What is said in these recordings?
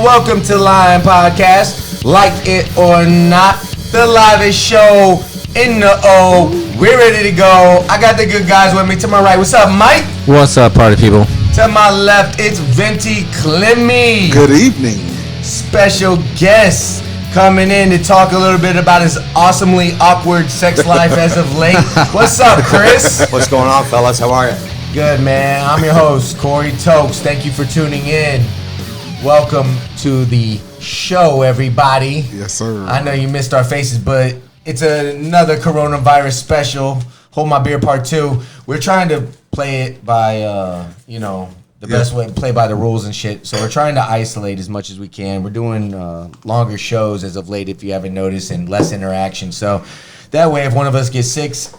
welcome to Lion Podcast. Like it or not, the livest show in the O. We're ready to go. I got the good guys with me. To my right, what's up, Mike? What's up, party people? To my left, it's Venti Clemmy. Good evening. Special guest coming in to talk a little bit about his awesomely awkward sex life as of late. What's up, Chris? What's going on, fellas? How are you? Good, man. I'm your host, Corey Tokes. Thank you for tuning in. Welcome to the show, everybody. Yes, sir. I know you missed our faces, but it's another coronavirus special. Hold My Beer Part 2. We're trying to play it by, the best way, play by the rules and shit. So we're trying to isolate as much as we can. We're doing longer shows as of late, if you haven't noticed, and less interaction. So that way, if one of us gets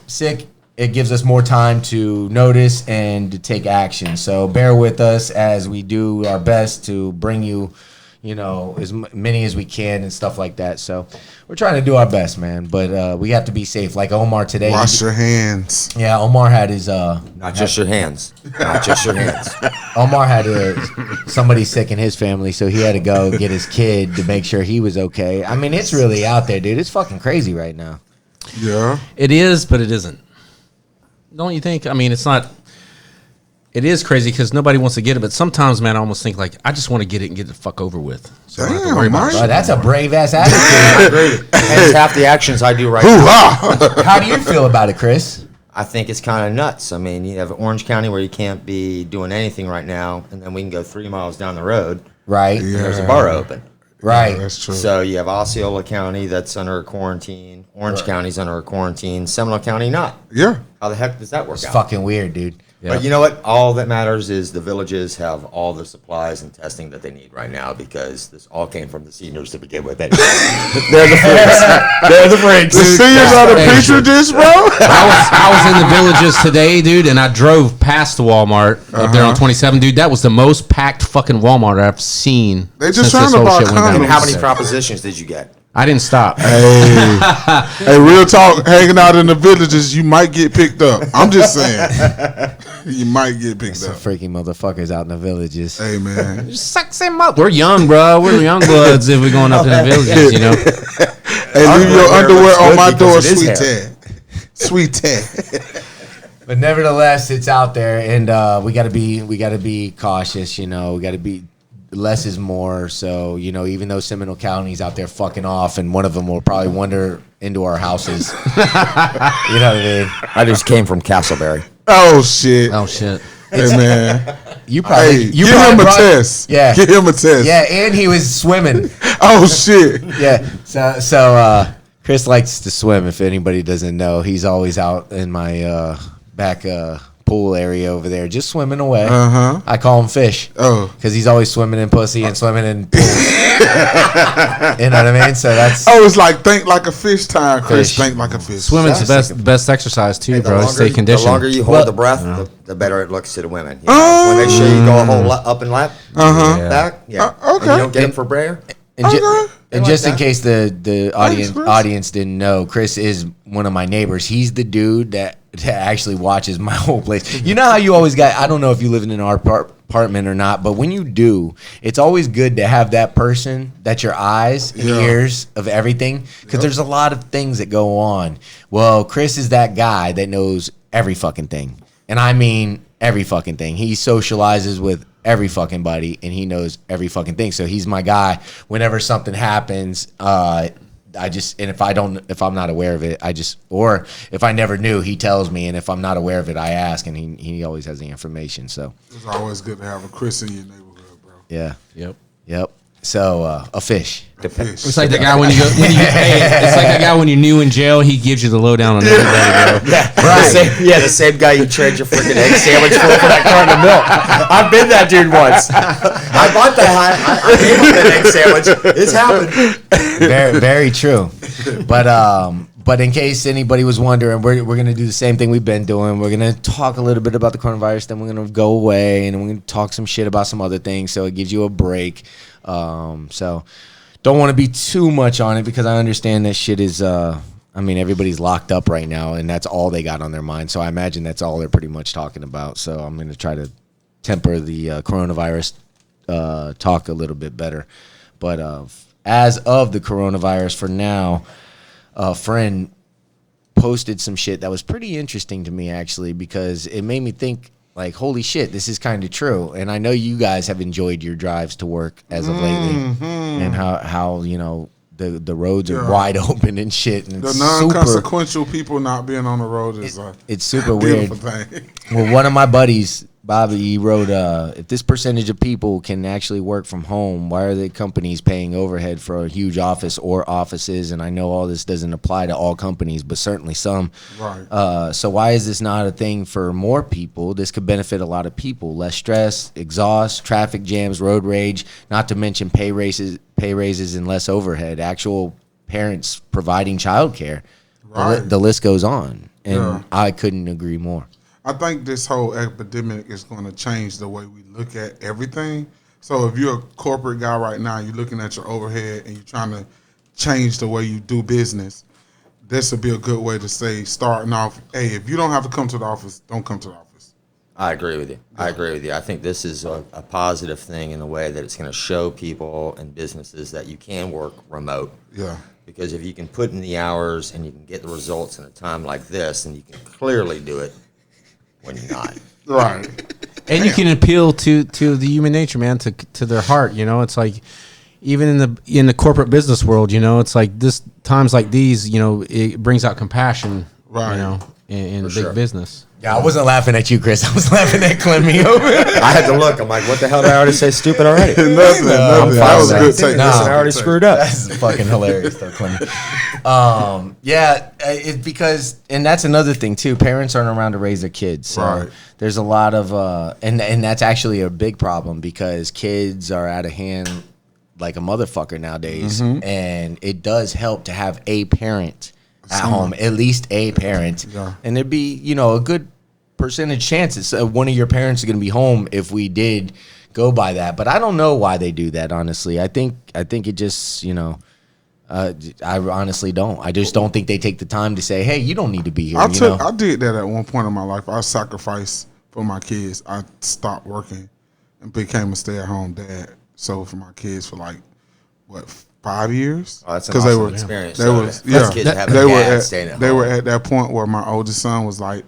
sick, it gives us more time to notice and to take action. So bear with us as we do our best to bring you, as many as we can and stuff like that. So we're trying to do our best, man. But we have to be safe. Like Omar today. Wash your hands. Yeah, Omar had his... Not just your hands. Not just your hands. Omar had somebody sick in his family, so he had to go get his kid to make sure he was okay. I mean, it's really out there, dude. It's fucking crazy right now. Yeah. It is, but it isn't. Don't you think? I mean, it's not. It is crazy because nobody wants to get it, but sometimes, man, I almost think like I just want to get it and get it the fuck over with. So I don't have to worry about it. Oh, that's a brave ass attitude. And it's half the actions I do right now. How do you feel about it, Chris? I think it's kind of nuts. I mean, you have Orange County where you can't be doing anything right now, and then we can go 3 miles down the road. Right. And there's a bar open. Right. Yeah, that's true. So you have Osceola County that's under a quarantine. Orange County's under a quarantine. Seminole County not. Yeah. How the heck does that work It's out? fucking weird, dude. Yeah. But you know what? All that matters is the villages have all the supplies and testing that they need right now because this all came from the seniors to begin with. They're the freaks. They're the freaks. The seniors are the petri dish, bro. I was in the villages today, dude, and I drove past the Walmart up there on 27, dude. That was the most packed fucking Walmart I've seen. They just since this trying to whole buy shit went down. And condoms. how many propositions did you get? I didn't stop. Hey, real talk. Hanging out in the villages, you might get picked up. I'm just saying. You might get picked Some up. freaking motherfuckers out in the villages. Hey, man. Sexy mother. We're young, bro. We're young bloods if we're going up in the villages, you know. Hey, leave your underwear on my door, because it is sweet hair. Ted. Sweet Ted. But nevertheless, it's out there, and we gotta be cautious. We gotta be. Less is more. So even though Seminole County's out there fucking off, and one of them will probably wander into our houses. You know what I mean? I just came from Castleberry. Oh, shit. Oh, shit. Hey, man. You probably Hey, give him a test. Yeah, Give him a test. Yeah, and he was swimming. Oh, shit. Yeah. So Chris likes to swim. If anybody doesn't know, he's always out in my back pool area over there, just swimming away. I call him Fish. Oh. Because he's always swimming in pussy and swimming in pools. You know what I mean? So that's. Oh, it's like think like a fish time, Chris. Fish. Think like a fish. Swimming's the best exercise, too, bro. Stay The conditioned. longer you hold the breath, the better it looks to the women. When they show you go a whole up and lap, back, okay. And you don't get them for brayer. And just in that. case the Chris. audience didn't know, Chris is one of my neighbors. He's the dude that actually watches my whole place. You know how you always got, I don't know if you live in an apartment or not, but when you do, it's always good to have that person that's your eyes and ears of everything, because there's a lot of things that go on. Well, Chris is that guy that knows every fucking thing. And I mean every fucking thing. He socializes with every fucking buddy, and he knows every fucking thing. So he's my guy. Whenever something happens, if I'm not aware of it, or if I never knew, he tells me, and if I'm not aware of it, I ask, and he always has the information. So It's always good to have a Chris in your neighborhood, bro. yeah, Yep. So a fish. Fish. It's like the guy when it's like the guy when you're new in jail. He gives you the lowdown on everybody, bro. Right. The same guy you trade your freaking egg sandwich for that carton of milk. I've been that dude once. I bought that. I gave him that egg sandwich. It's happened. Very, very true. But in case anybody was wondering, we're going to do the same thing we've been doing. We're going to talk a little bit about the coronavirus, then we're going to go away, and we're going to talk some shit about some other things, so it gives you a break. So don't want to be too much on it, because I understand that shit is, everybody's locked up right now, and that's all they got on their mind. So I imagine that's all they're pretty much talking about. So I'm going to try to temper the coronavirus talk a little bit better. But as of the coronavirus, for now, a friend posted some shit that was pretty interesting to me, actually, because it made me think, like, holy shit, this is kind of true. And I know you guys have enjoyed your drives to work as of lately, and how you know, the roads are wide open and shit. And The it's non-consequential people not being on the road is it's super weird. thing. Well, one of my buddies, Bobby, he wrote, if this percentage of people can actually work from home, why are the companies paying overhead for a huge office or offices? And I know all this doesn't apply to all companies, but certainly some. Right. So why is this not a thing for more people? This could benefit a lot of people. Less stress, exhaust, traffic jams, road rage, not to mention pay raises, and less overhead. Actual parents providing childcare. Right. The list goes on. And Yeah. I couldn't agree more. I think this whole epidemic is going to change the way we look at everything. So if you're a corporate guy right now, you're looking at your overhead and you're trying to change the way you do business, this would be a good way to say, starting off, hey, if you don't have to come to the office, don't come to the office. I agree with you. I think this is a positive thing in the way that it's going to show people and businesses that you can work remote. Yeah. Because if you can put in the hours and you can get the results in a time like this, and you can clearly do it when you're not. Right. And you can appeal to the human nature, man, to their heart. You know, it's like even in the corporate business world, you know, it's like this times like these, you know, it brings out compassion, Right. you know, in big sure. business. Yeah, I wasn't laughing at you, Chris. I was laughing at Clemmie. I had to look. I'm like, what the hell did I already say stupid already? Nothing. That was a good take. Nah. Listen, I already screwed up. That's fucking hilarious, though, Clemmie. Yeah, it's because, and that's another thing too. Parents aren't around to raise their kids. So Right. there's a lot of, and that's actually a big problem because kids are out of hand like a motherfucker nowadays, and it does help to have a parent at home, at least a parent, and there'd be, you know, a good percentage chances one of your parents is going to be home if we did go by that. But I don't know why they do that, honestly. I think it just, you know, I honestly don't. I just don't think they take the time to say, hey, you don't need to be here. I know? did that at one point in my life. I sacrificed for my kids. I stopped working and became a stay-at-home dad. So for my kids for like, what, 5 years? Oh, that's an awesome experience. They were at that point where my oldest son was like,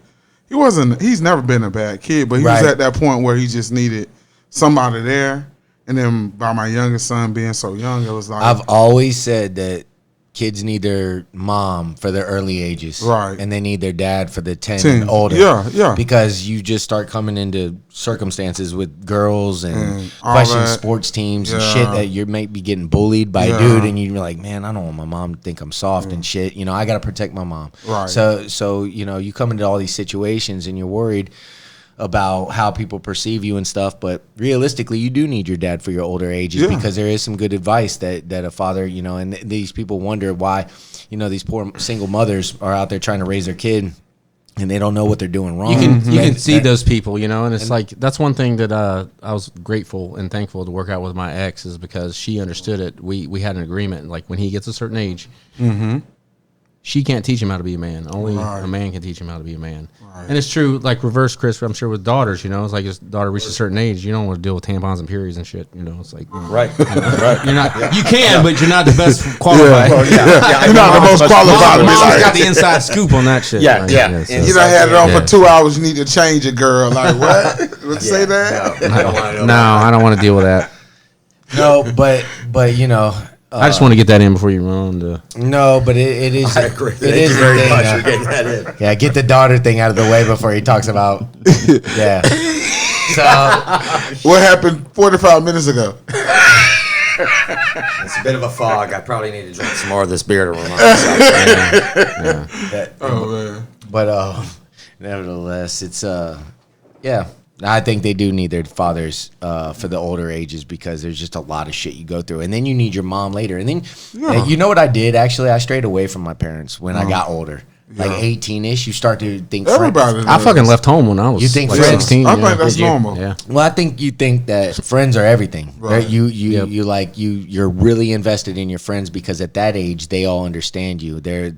he's never been a bad kid, but he was at that point where he just needed somebody there. And then by my youngest son being so young, it was like, I've always said that kids need their mom for their early ages. Right. And they need their dad for the 10 and older. Yeah. Because you just start coming into circumstances with girls and all questions that. sports teams and Yeah. shit that you might be getting bullied by a Yeah. dude, and you're like, man, I don't want my mom to think I'm soft and shit. You know, I got to protect my mom. Right. So, you know, you come into all these situations and you're worried about how people perceive you and stuff, but realistically, you do need your dad for your older ages because there is some good advice that a father, you know, and these people wonder why, you know, these poor single mothers are out there trying to raise their kid and they don't know what they're doing wrong. You can see those people, you know, and it's like that's one thing that I was grateful and thankful to work out with my ex is because she understood it. We had an agreement, like when he gets a certain age, she can't teach him how to be a man. Only a man can teach him how to be a man. Right. And it's true, like reverse, Chris, I'm sure with daughters, you know, it's like his daughter reaches a certain age, you don't want to deal with tampons and periods and shit, you know, it's like. Right. You're not, you can, but you're not the best qualified. You're not the most qualified. Mom's got the inside scoop on that shit. Yeah, right? yeah. So. You done had it on for 2 hours, you need to change it, girl. Like, what? Let's say that? No, I don't want to deal with that. No, but you know, I just want to get that in before you run on. no, but it is. I agree. It Thank is you a very thing, much for getting that in. Yeah, get the daughter thing out of the way before he talks about. Yeah. So What happened 45 minutes ago? It's a bit of a fog. I probably need to drink some more of this beer to remind myself. Oh, man. but nevertheless, it's yeah. I think they do need their fathers for the older ages because there's just a lot of shit you go through, and then you need your mom later. And then you know what I did? Actually, I strayed away from my parents when I got older. Like 18-ish, you start to think. Everybody. I fucking left home when I was. You think like friends- 16. I yeah. think that's Did you? normal. Yeah. Well, I think you think that friends are everything. Right. You like you're really invested in your friends because at that age they all understand you. They're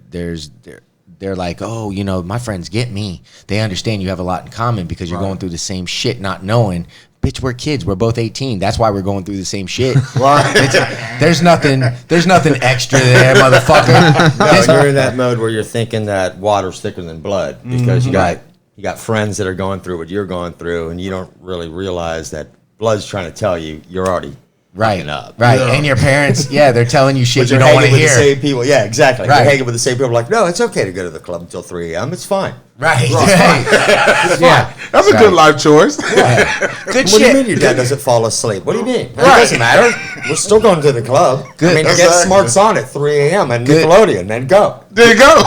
like, oh, you know, my friends get me. They understand you have a lot in common because you're going through the same shit, not knowing. bitch, we're kids. We're both 18. That's why we're going through the same shit. Right. There's nothing extra there, motherfucker. No, you're in that mode where you're thinking that water's thicker than blood because you got friends that are going through what you're going through, and you don't really realize that blood's trying to tell you you're already fucking up. Right. Yeah. And your parents, they're telling you shit But you you're don't want to hanging with hear. the same people. Yeah, exactly. Right. You're hanging with the same people. Like, no, it's okay to go to the club until 3 a.m. It's fine. Right. Yeah. That's a good life choice. Yeah. Good What shit. do you mean your dad doesn't fall asleep? What do you mean? It Right. doesn't matter. We're still going to the club. Good. I mean, get Exactly. Smarts on at 3 a.m. and Good. Nickelodeon, then go. There you go.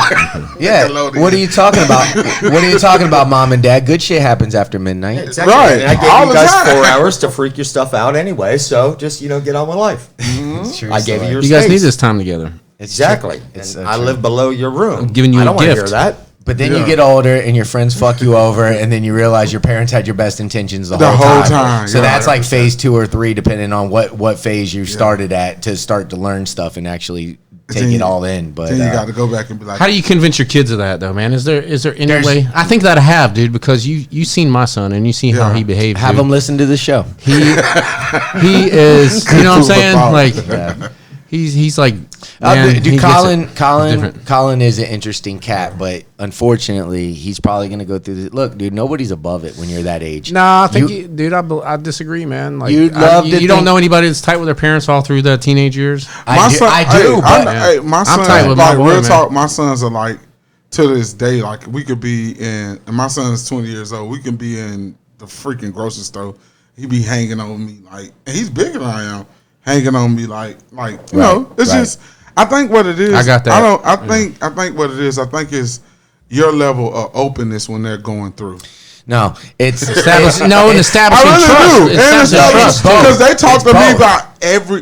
Yeah. Nickelodeon. What are you talking about? What are you talking about, mom and dad? Good shit happens after midnight. Exactly. Right. And I gave All you the guys time. 4 hours to freak your stuff out anyway, so just, get on with life. True I gave story. you your You guys space. need this time together. It's Exactly. true. It's And so I true. live below your room. I'm giving you I a don't want to gift. hear that. But then Yeah. you get older and your friends fuck you over, and then you realize your parents had your best intentions the whole time. So yeah, that's like 100%. phase 2 or 3, depending on what phase you started at to start to learn stuff and actually take Then it you- all in. But Then you got to go back and be like, How do you convince your kids of that, though, man? Is there any There's- way? I think that I have, dude, because you seen my son and you seen how Yeah. he behaves. have dude. them listen to the show. He is, you know what I'm saying? Food Like, Yeah. he's like, man, he Dude, gets it. Different. Colin is an interesting cat, but unfortunately, he's probably gonna go through. Look, dude, nobody's above it when you're that age. Nah, I think, You- dude, I disagree, man. Like, You'd love to you don't think- know anybody that's tight with their parents all through the teenage years. I do, but my I'm son, tight with my like boy, real man. talk, my sons are like to this day, like we could be in, and my son's 20 years old. We can be in the freaking grocery store. He be hanging on me like, and he's bigger than I am, hanging on me like you know. It's right. just, I think what it is. I got that. I think what it is. I think is your level of openness when they're going through. no, it's And I establishing really trust. do. And Establishing trust. because they talk It's to me both. about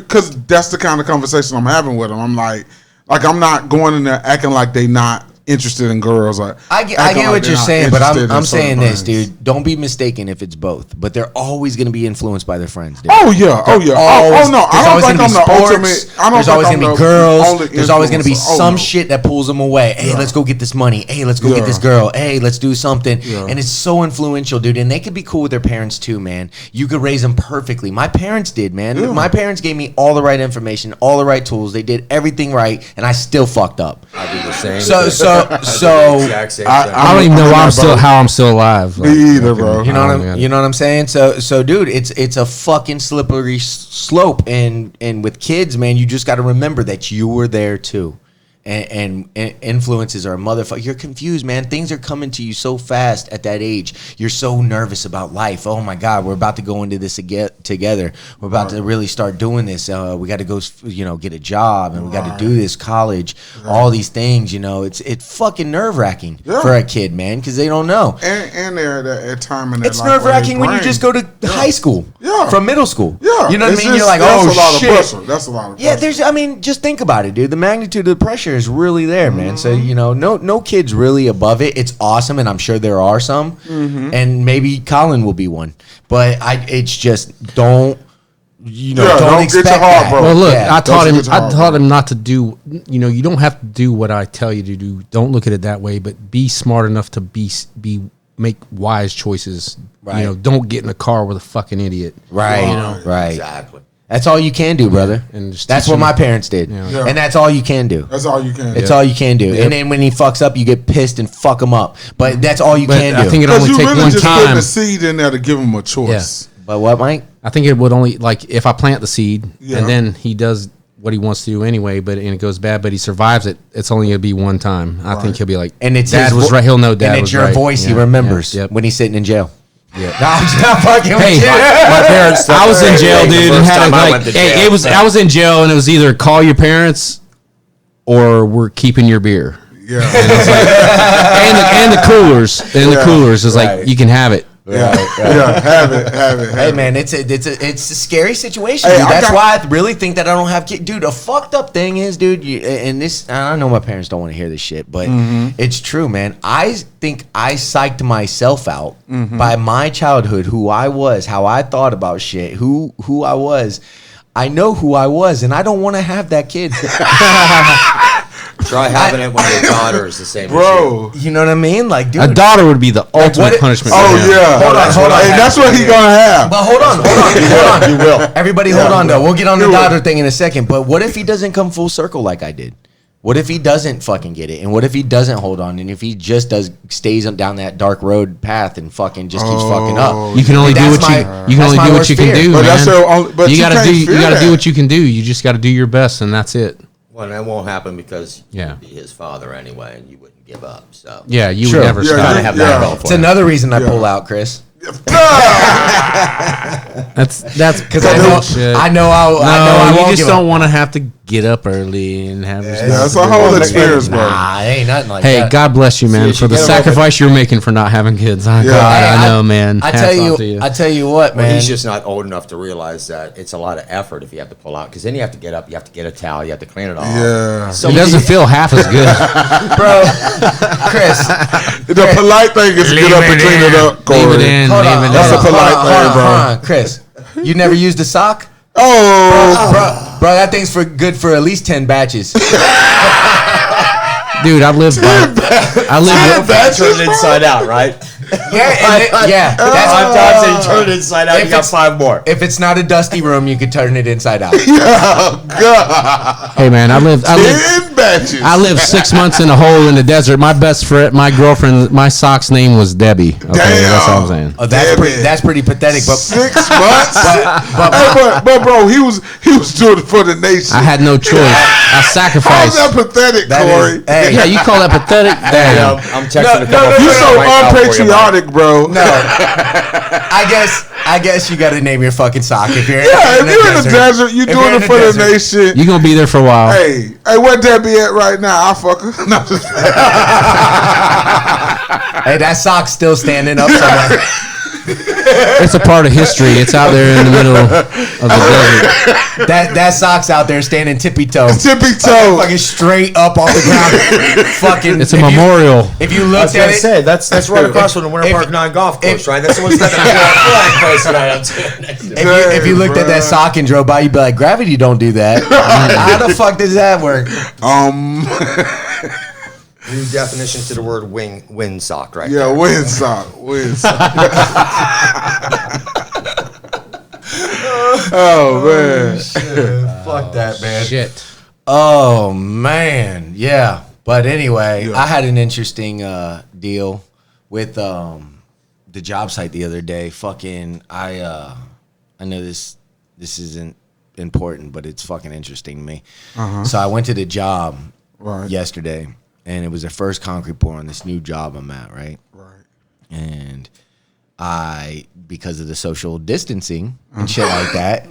because that's the kind of conversation I'm having with them. I'm like I'm not going in there acting like they not interested in girls. Or I get acting like what they're you're not saying, but interested in I'm saying certain this, things. dude. Don't be mistaken if it's both, but they're always going to be influenced by their friends, dude. Oh yeah, oh yeah. Always, Oh no, I there's don't always think gonna I'm be the sports, ultimate. I don't there's think always I'm going to the be girls. only There's always going to be influencer. Oh, some no. shit that pulls them away. Hey, Yeah. let's go get this money. Hey, let's go get Yeah. this girl. Hey, let's do something. Yeah. And it's so influential, dude. And they could be cool with their parents too, man. You could raise them perfectly. My parents did, man. Yeah. My parents gave me all the right information, all the right tools. They did everything right, and I still fucked up. I do the same. So Exact same I- thing. I don't even know I'm how I'm still alive. Like, Me either, bro. You know Oh, what man. you know what I'm saying? So dude, it's a fucking slippery slope, and with kids, man, you just got to remember that you were there too. And influences are a motherfucker. You're confused, man. Things are coming to you so fast at that age. You're so nervous about life. Oh my God, we're about to go into this together. We're about to really start doing this. We got to go, get a job, and we got to do this college. All these things, it's fucking nerve wracking Yeah. for a kid, man, because they don't know. And they're at that time in their It's life where nerve wracking they when you brain- just go to high school, Yeah. from middle school. Yeah, you know what I it's mean. You're just- like, that's oh a lot shit. of pressure. That's a lot of Yeah, pressure. just think about it, dude. The magnitude of the pressure is really there, man. So no kid's really above it. It's awesome, and I'm sure there are some, and maybe Colin will be one. But it's just don't Yeah, don't don't get expect your heart that. broke. Well, look, Yeah. I taught Don't him. get I your taught heart him not to do. You don't have to do what I tell you to do. Don't look at it that way, but be smart enough to make wise choices. Right. Don't get in a car with a fucking idiot. Right, right. Exactly. That's all you can do, brother. and just That's teach what him- my parents did, Yeah. and that's all you can do. That's all you can. It's do. all you can do. And then when he fucks up, you get pissed and fuck him up. But that's all you But can do. I think it Because only you takes really one just putting time. a seed in there to give them a choice. But what, Mike? I think it would only if I plant the seed Yeah. and then he does what he wants to do anyway, and it goes bad, but he survives it. It's only gonna be one time. I think he'll be like, And it's Dad his was vo- right. He'll know Dad and it's was your right. voice he Yeah, remembers yeah, yep. when he's sitting in jail. Yeah. No, I'm just not fucking with Hey, you. my parents. I was in jail, The dude, and first had time I like, went to hey, jail. it was. I was in jail, and it was either call your parents, or we're keeping your beer. Yeah. And the coolers, the coolers is Right. like you can have it. Yeah, yeah, have it. Hey man, it's a scary situation. Hey, Dude. I That's got- why I really think that I don't have kids. Dude, a fucked up thing is, dude, and this, I know my parents don't want to hear this shit, but it's true, man. I think I psyched myself out by my childhood, who I was, how I thought about shit, who I was. I know who I was, and I don't want to have that kid. Try having it when your daughter is the same Bro. You know what I mean? Like, dude. A daughter would be the ultimate punishment. Oh, for him. yeah. Hold on. Hey, that's what he gonna have. But hold on. You will. Everybody, hold on, though. We'll get on the You will. daughter thing in a second. But what if he doesn't come full circle like I did? What if he doesn't fucking get it? And what if he doesn't hold on? And if he just stays down that dark road path and fucking just keeps fucking up? You can only do what you can only do what you can do, But man. that's your only, but you gotta can't do you fear gotta do that. what you can do. You just gotta do your best, and that's it. Well, that won't happen because Yeah. you'd be his father anyway, and you wouldn't give up. So Yeah, you Sure. would never Yeah, stop. gotta have that going for It's him. another reason I pull out, Chris. That's Because I know I No, won't you just give don't up. want to have to get up early and have your Yeah, that's a whole experience, bro. Nah, it ain't nothing like Hey, that. God bless you, man, you for the get a little sacrifice you're making for not having kids. God, Hey, I know, man. I Hats tell off to you, I tell you what, Well, man. he's just not old enough to realize that it's a lot of effort if you have to pull out. Because then you have to get up, you have to get a towel, you have to clean it off. Yeah. So it doesn't feel half as good. Bro, Chris, The polite thing is to get up and clean it up, Corey. Leave it in. hold on, Leave it That's in. a polite thing, bro. hold on, Chris. You never used a sock? Oh, Bro, that thing's good for at least 10 batches. Dude, I live turn it inside out, right? Yeah. That's 5 times and you turn it inside out, If you got it's- 5 more. If it's not a dusty room, you could turn it inside out. God. Hey man, I live 10 batches. I lived 6 months in a hole in the desert. My best friend, my girlfriend, my sock's name was Debbie. Okay, that's all I'm saying. Oh, Damn that's pretty pathetic. But 6 months? but bro, he was doing it for the nation. I had no choice. I How's sacrificed. that pathetic, that Corey? is, hey, Yeah, you call that pathetic? Hey, Damn. I'm texting a couple no, of You no, friends so right now for you, unpatriotic, bro. no. I guess you got to name your fucking sock if you're Yeah, if you're in the desert, you If doing you're it in for the desert. nation. You gonna be there for a while. Hey, where Debbie at right now? I fuck her. No, I'm just Hey, that sock's still standing up somewhere. It's a part of history. It's out there in the middle of the desert. That sock's out there standing tippy toe. tippy toe. Fucking straight up off the ground. Fucking. It's a memorial. If you I was looked going at to it, say, that's right across from the Winter If- Park 9 golf course, if- right? That's the one's got the flag posted on it. if you looked at that Bruh. sock and drove by, you'd be like, gravity don't do that. How the fuck does that work? New definition to the word wind sock, right? Yeah, wind sock. Oh man. Fuck that, man. Shit. Oh man, yeah. But anyway, Yeah. I had an interesting deal with the job site the other day. Fucking, I know this isn't important, but it's fucking interesting to me. So I went to the job Right. yesterday, and it was the first concrete pour on this new job I'm at, right? Right. And because of the social distancing and shit like that,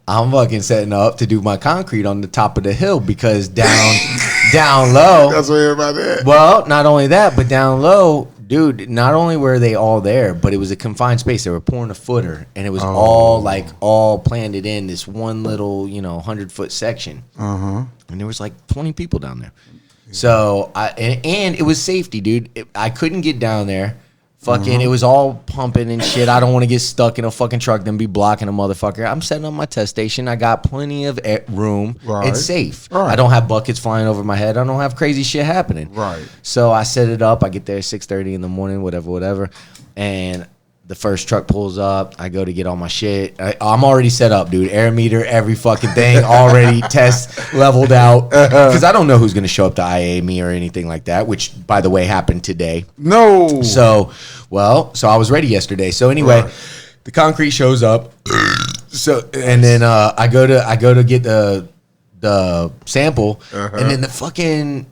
I'm fucking setting up to do my concrete on the top of the hill because down low. That's what everybody at. Well, not only that, but down low, dude, not only were they all there, but it was a confined space. They were pouring a footer, and it was all planted in this one little, 100-foot section. And there was like 20 people down there. So and it was safety, dude. I couldn't get down there. Fucking, it was all pumping and shit. I don't want to get stuck in a fucking truck then be blocking a motherfucker. I'm setting up my test station. I got plenty of room. Right. It's safe. Right. I don't have buckets flying over my head. I don't have crazy shit happening. Right. So I set it up. I get there at 6:30 in the morning, whatever. And the first truck pulls up. I go to get all my shit. I'm already set up, dude. Air meter, every fucking thing already test leveled out. Because I don't know who's going to show up to IA me or anything like that, which, by the way, happened today. No. So I was ready yesterday. So anyway, Right. the concrete shows up. So and then I go to get the sample, and then the fucking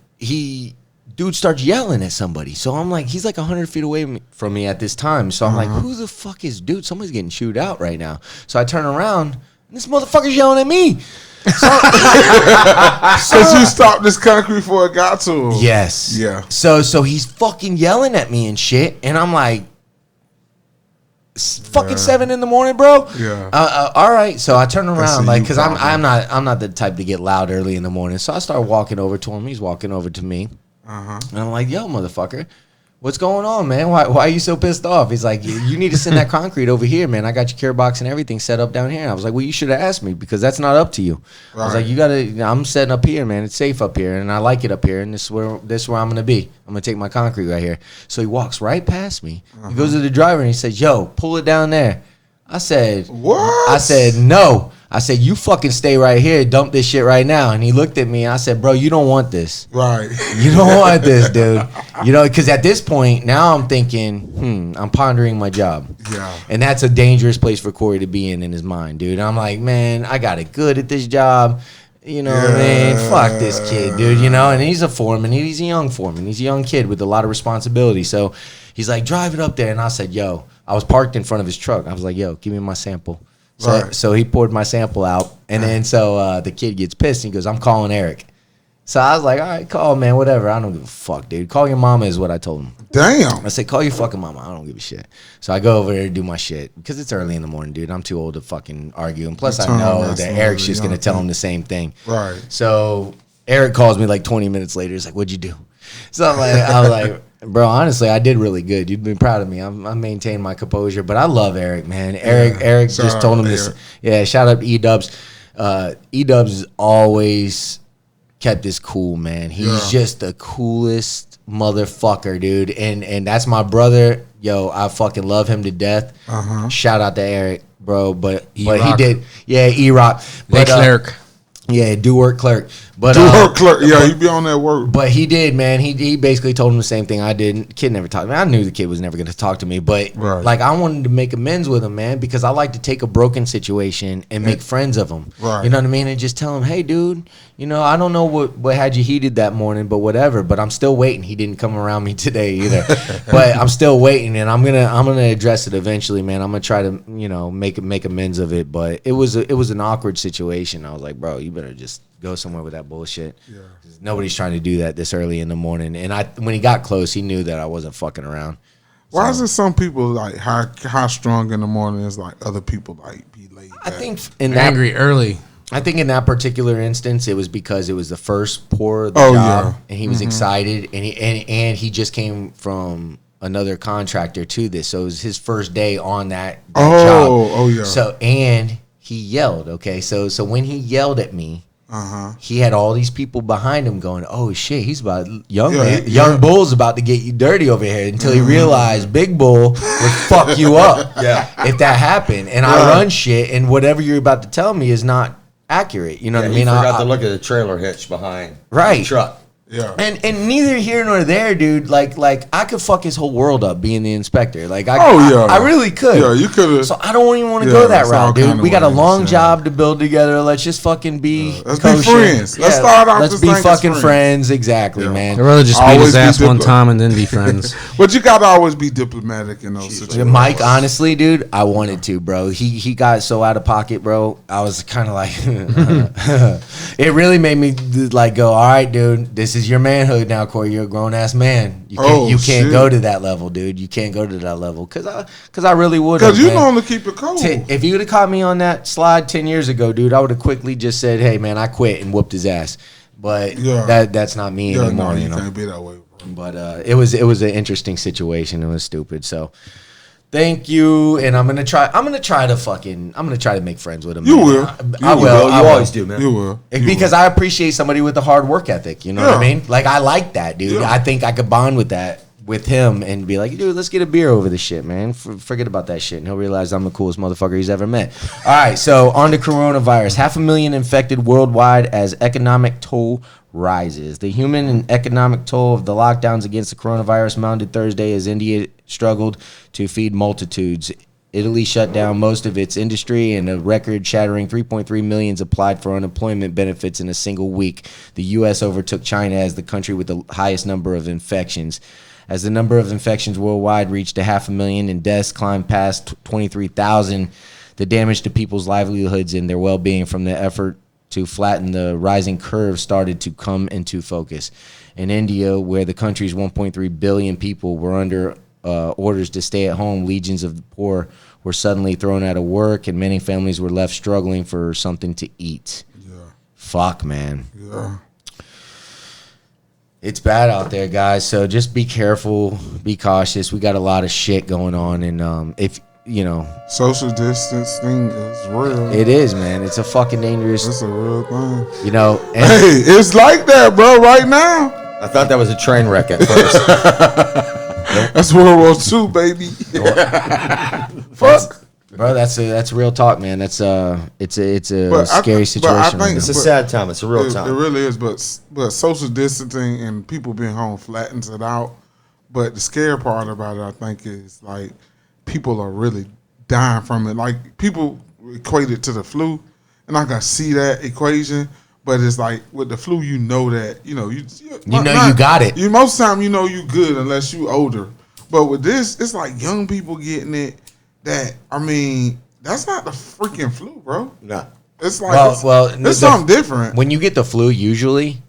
dude starts yelling at somebody. So I'm like, he's like 100 feet away from me at this time. So I'm like, who the fuck is dude? Somebody's getting chewed out right now. So I turn around, and this motherfucker's yelling at me. Because you stopped this concrete before it got to him. Yes. Yeah. So he's fucking yelling at me and shit, and I'm like, fucking 7 in the morning, bro. Yeah. All right. So I turn around, see like, you because probably. I'm not the type to get loud early in the morning. So I start walking over to him. He's walking over to me, and I'm like, yo, motherfucker, what's going on, man? Why are you so pissed off? He's like, you need to send that concrete over here, man. I got your care box and everything set up down here. And I was like, well, you should have asked me because that's not up to you. Right. I was like, I'm setting up here, man. It's safe up here, and I like it up here, and this is where I'm going to be. I'm going to take my concrete right here. So he walks right past me. He goes to the driver, and he says, yo, pull it down there. I said, what? I said, no. I said, you fucking stay right here. Dump this shit right now. And he looked at me. I said, bro, you don't want this. Right. You don't want this, dude. You know, because at this point, now I'm thinking, I'm pondering my job. Yeah. And that's a dangerous place for Corey to be in his mind, dude. I'm like, man, I got it good at this job. You know what I mean? Fuck this kid, dude. You know, and he's a foreman. He's a young foreman. He's a young kid with a lot of responsibility. So he's like, drive it up there. And I said, yo, I was parked in front of his truck. I was like, yo, give me my sample. So he poured my sample out, and then the kid gets pissed and he goes, I'm calling Eric. So I was like, all right, call, man, whatever. I don't give a fuck, dude. Call your mama is what I told him. Damn. I said, call your fucking mama. I don't give a shit. So I go over there and do my shit because it's early in the morning, dude. I'm too old to fucking argue. And plus I know that Eric's just going to tell him the same thing. Right. So Eric calls me like 20 minutes later. He's like, what'd you do? So I was like, bro, honestly, I did really good. You've been proud of me. I maintained my composure, but I love Eric, man. Eric just told him this. Yeah, shout out to E-Dubs. E-Dubs always kept this cool, man. He's just the coolest motherfucker, dude. And that's my brother. Yo, I fucking love him to death. Shout out to Eric, bro. But he did. Yeah, E-Rock. Big clerk. Yeah, do work clerk. But Clerk. Yeah, he be on that work. But he did, man. He basically told him the same thing I did. The kid never talked to me. I knew the kid was never going to talk to me. But, like, I wanted to make amends with him, man, because I like to take a broken situation and make friends of them. Right. You know what I mean? And just tell him, hey, dude, you know, I don't know what had you heated that morning, but whatever. But I'm still waiting. He didn't come around me today either. But I'm still waiting, and I'm gonna address it eventually, man. I'm gonna try to, you know, make amends of it. But it was an awkward situation. I was like, bro, you better just go somewhere with that bullshit. Yeah. Nobody's trying to do that this early in the morning. And when he got close, he knew that I wasn't fucking around. Why is it some people like high strong in the morning is like other people like be laid back? I think angry early. I think in that particular instance, it was because it was the first pour of the job, and he was excited, and he just came from another contractor to this, so it was his first day on that job. Oh yeah. So and he yelled. Okay, so when he yelled at me. He had all these people behind him going, "Oh shit, he's about young Bull's about to get you dirty over here." Until he realized Big Bull would fuck you up, if that happened. And I run shit, and whatever you're about to tell me is not accurate. You know what I mean? I forgot to look at the trailer hitch behind the truck. Yeah. And neither here nor there, dude. Like I could fuck his whole world up being the inspector. Like I really could. Yeah, you could. So I don't even want to go that route, dude. We got a long job to build together. Let's just fucking be let's kosher. be friends. Let's start off. Let's be fucking friends. Exactly, man. I'd rather just beat his ass one time and then be friends. But you gotta always be diplomatic in those situations. Mike, honestly, dude, I wanted to, bro. He got so out of pocket, bro. I was kind of like, it really made me like go, all right, dude, this is your manhood now, Corey. You're a grown ass man. You can't go to that level, dude. You can't go to that level because I really would. Because you know to keep it cool. If you would have caught me on that slide 10 years ago, dude, I would have quickly just said, hey man, I quit and whooped his ass. But that's not me anymore. No, you know, can't be that way, bro. But it was an interesting situation. It was stupid. So thank you, and I'm gonna try to make friends with him. You will. I will. You always do, man. You will. Because I appreciate somebody with a hard work ethic. You know what I mean? Like I like that, dude. Yeah. I think I could bond with that. With him and be like, dude, let's get a beer over this shit, man. Forget about that shit. And he'll realize I'm the coolest motherfucker he's ever met. All right, so on to coronavirus. 500,000 infected worldwide as economic toll rises. The human and economic toll of the lockdowns against the coronavirus mounted Thursday as India struggled to feed multitudes. Italy shut down most of its industry, and a record-shattering 3.3 million applied for unemployment benefits in a single week. The U.S. overtook China as the country with the highest number of infections. As the number of infections worldwide reached 500,000 and deaths climbed past 23,000, the damage to people's livelihoods and their well-being from the effort to flatten the rising curve started to come into focus. In India, where the country's 1.3 billion people were under orders to stay at home, legions of the poor were suddenly thrown out of work, and many families were left struggling for something to eat. Yeah. Fuck, man. Yeah. It's bad out there, guys. So just be careful, be cautious. We got a lot of shit going on, and if you know, social distancing is real. it is, man. It's a fucking dangerous. It's a real thing. You know, and Hey, it's like that, bro. Right now, I thought that was a train wreck at first. that's World War II, baby. Fuck. bro, that's real talk, man. That's it's a But I scary think- but I situation. think- man. It's a sad time. It's a real It time. really is, but social distancing and people being home flattens it out. But the scary part about it, I think, is like people are really dying from it. Like people equate it to the flu, and I can see that equation. But it's like with the flu, you know that you got it. You most time you know you good unless you older. But with this, it's like young people getting it. That I mean, that's not the freaking flu, bro. No. It's like it's something different. When you get the flu, usually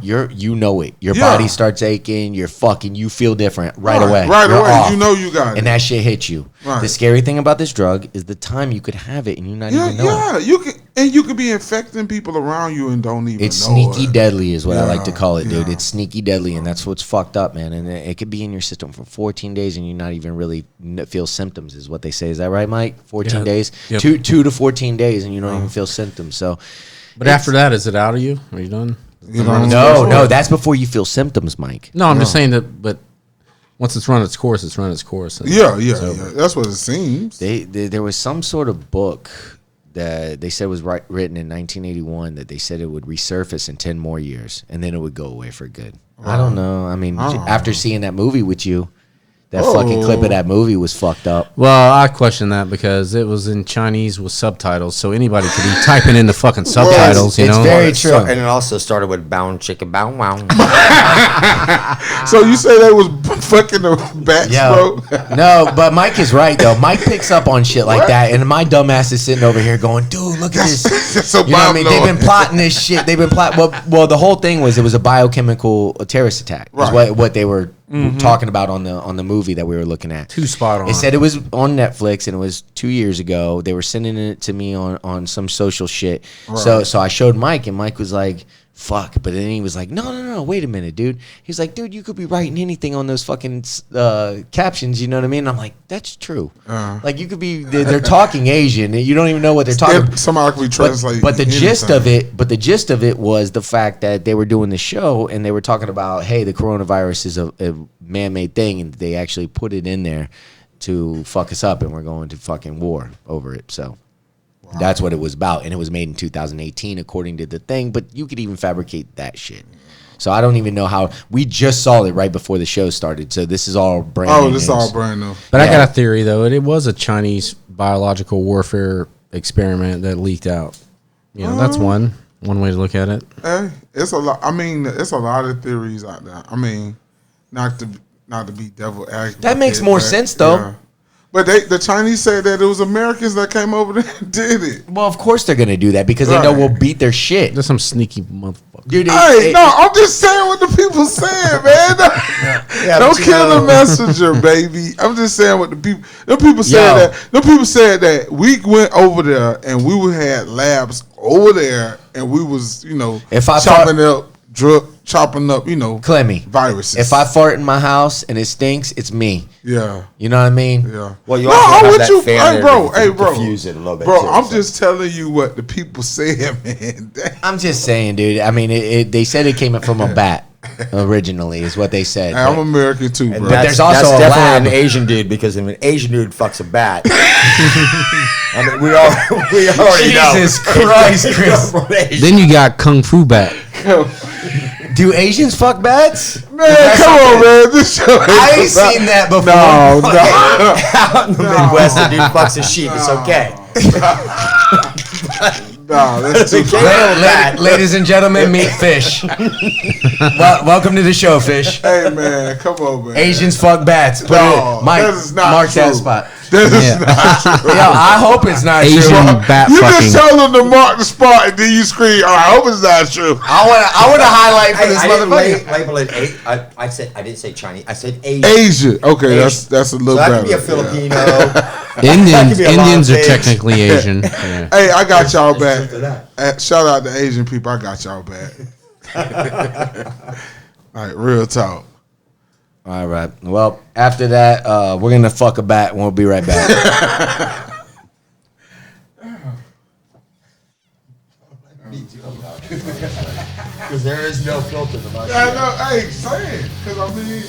you know it. Your body starts aching. You feel different right away. Right You're away, off. you know you got it, and that shit hits you. Right. The scary thing about this drug is the time you could have it and you not even know. Yeah, you could be infecting people around you and don't even. It's know sneaky it. deadly, is what I like to call it, dude. yeah. It's sneaky deadly, and that's what's fucked up, man. And it could be in your system for 14 days, and you not even really feel symptoms, is what they say. Is that right, Mike? 14 days, Yep. 2 to 14 days, and you don't even feel symptoms. So, But after that, is it out of you? Are you done? no, that's before you feel symptoms, Mike. No, I'm just saying that. But once it's run its course, it's run its course. and Yeah. it's over. That's what it seems. There was some sort of book that they said was written in 1981 that they said it would resurface in 10 more years, and then it would go away for good. I don't know. I mean, after seeing that movie with you, that fucking clip of that movie was fucked up. Well, I question that because it was in Chinese with subtitles, so anybody could be typing in the fucking subtitles. it's You know, very true. And it also started with bound chicka bow wow. So you say they was fucking the bats, Yo, bro? no, but Mike is right though. Mike picks up on shit like that, and my dumb ass is sitting over here going, "Dude, look at this." That's a You know what I mean? bomb They've been plotting this shit. They've been plotting. Well, the whole thing was it was a biochemical terrorist attack. Is Right. what they were talking about on the movie that we were looking at. too spot on. They said it was on Netflix and it was 2 years ago. They were sending it to me on some social shit. So I showed Mike, and Mike was like, "Fuck!" But then he was like, "No, wait a minute, dude." He's like, "Dude, you could be writing anything on those fucking captions." You know what I mean? And I'm like, "That's true." Like you could be. They're talking Asian, and you don't even know what they're talking. Somebody could be translating. But the gist of it was the fact that they were doing the show and they were talking about, hey, the coronavirus is a man-made thing, and they actually put it in there to fuck us up, and we're going to fucking war over it. So that's what it was about, and it was made in 2018 according to the thing. But you could even fabricate that shit. So I don't even know how. We just saw it right before the show started, so this is all brand new. Oh, this is all brand new. But I got a theory though. It was a Chinese biological warfare experiment that leaked out. You know, that's one way to look at it. Hey, it's a lot. I mean, it's a lot of theories out there. I mean, not to be devil advocate. That makes more sense, though. Yeah. But the Chinese said that it was Americans that came over there and did it. Well, of course they're gonna do that because they know we'll beat their shit. There's some sneaky motherfucker. Dude, I'm just saying what the people saying, man. Don't kill the messenger, baby. I'm just saying what the people said that. The people said that we went over there and we had labs over there and we was, chopping up, Clemmy, viruses. If I fart in my house and it stinks, it's me. Yeah. You know what I mean? Yeah. Well, you also have that fan hey, bro. diffuse it a little bit. Bro, too, I'm just telling you what the people saying, man. I'm just saying, dude. I mean, they said it came from a bat originally, is what they said. Hey, I'm American too, bro. But there's also that's a definitely lab. an Asian dude because if an Asian dude fucks a bat, I mean, we already know. Jesus Christ, Chris. Then you got Kung Fu Bat. Do Asians fuck bats? Man, come on, man. This show I ain't seen that before. No. Out in the Midwest, the dude fucks a sheep. It's okay. No, that's too Ladies and gentlemen, meet Fish. Welcome to the show, Fish. Hey, man, come on, man. Asians fuck bats. Put it, Mike, that is not mark true. that spot. That is not true. Yo, I hope it's not Asian true. bat You fucking. just told them to mark the spot and then you scream, I hope it's not true. I want to highlight for this I didn't motherfucker. label it. I didn't say Chinese. I said Asian. Asian. Okay, Asian. that's a little So that better. could be a Filipino. Indians, be a lot of Indians are things. technically Asian. Yeah. Hey, I got y'all There's back. truth to that. Shout out to Asian people. I got y'all back. Like, real talk. All right. Well, after that, we're going to fuck a bat and we'll be right back. Because there is no filter to my Yeah, no, hey, say it. Because, I mean...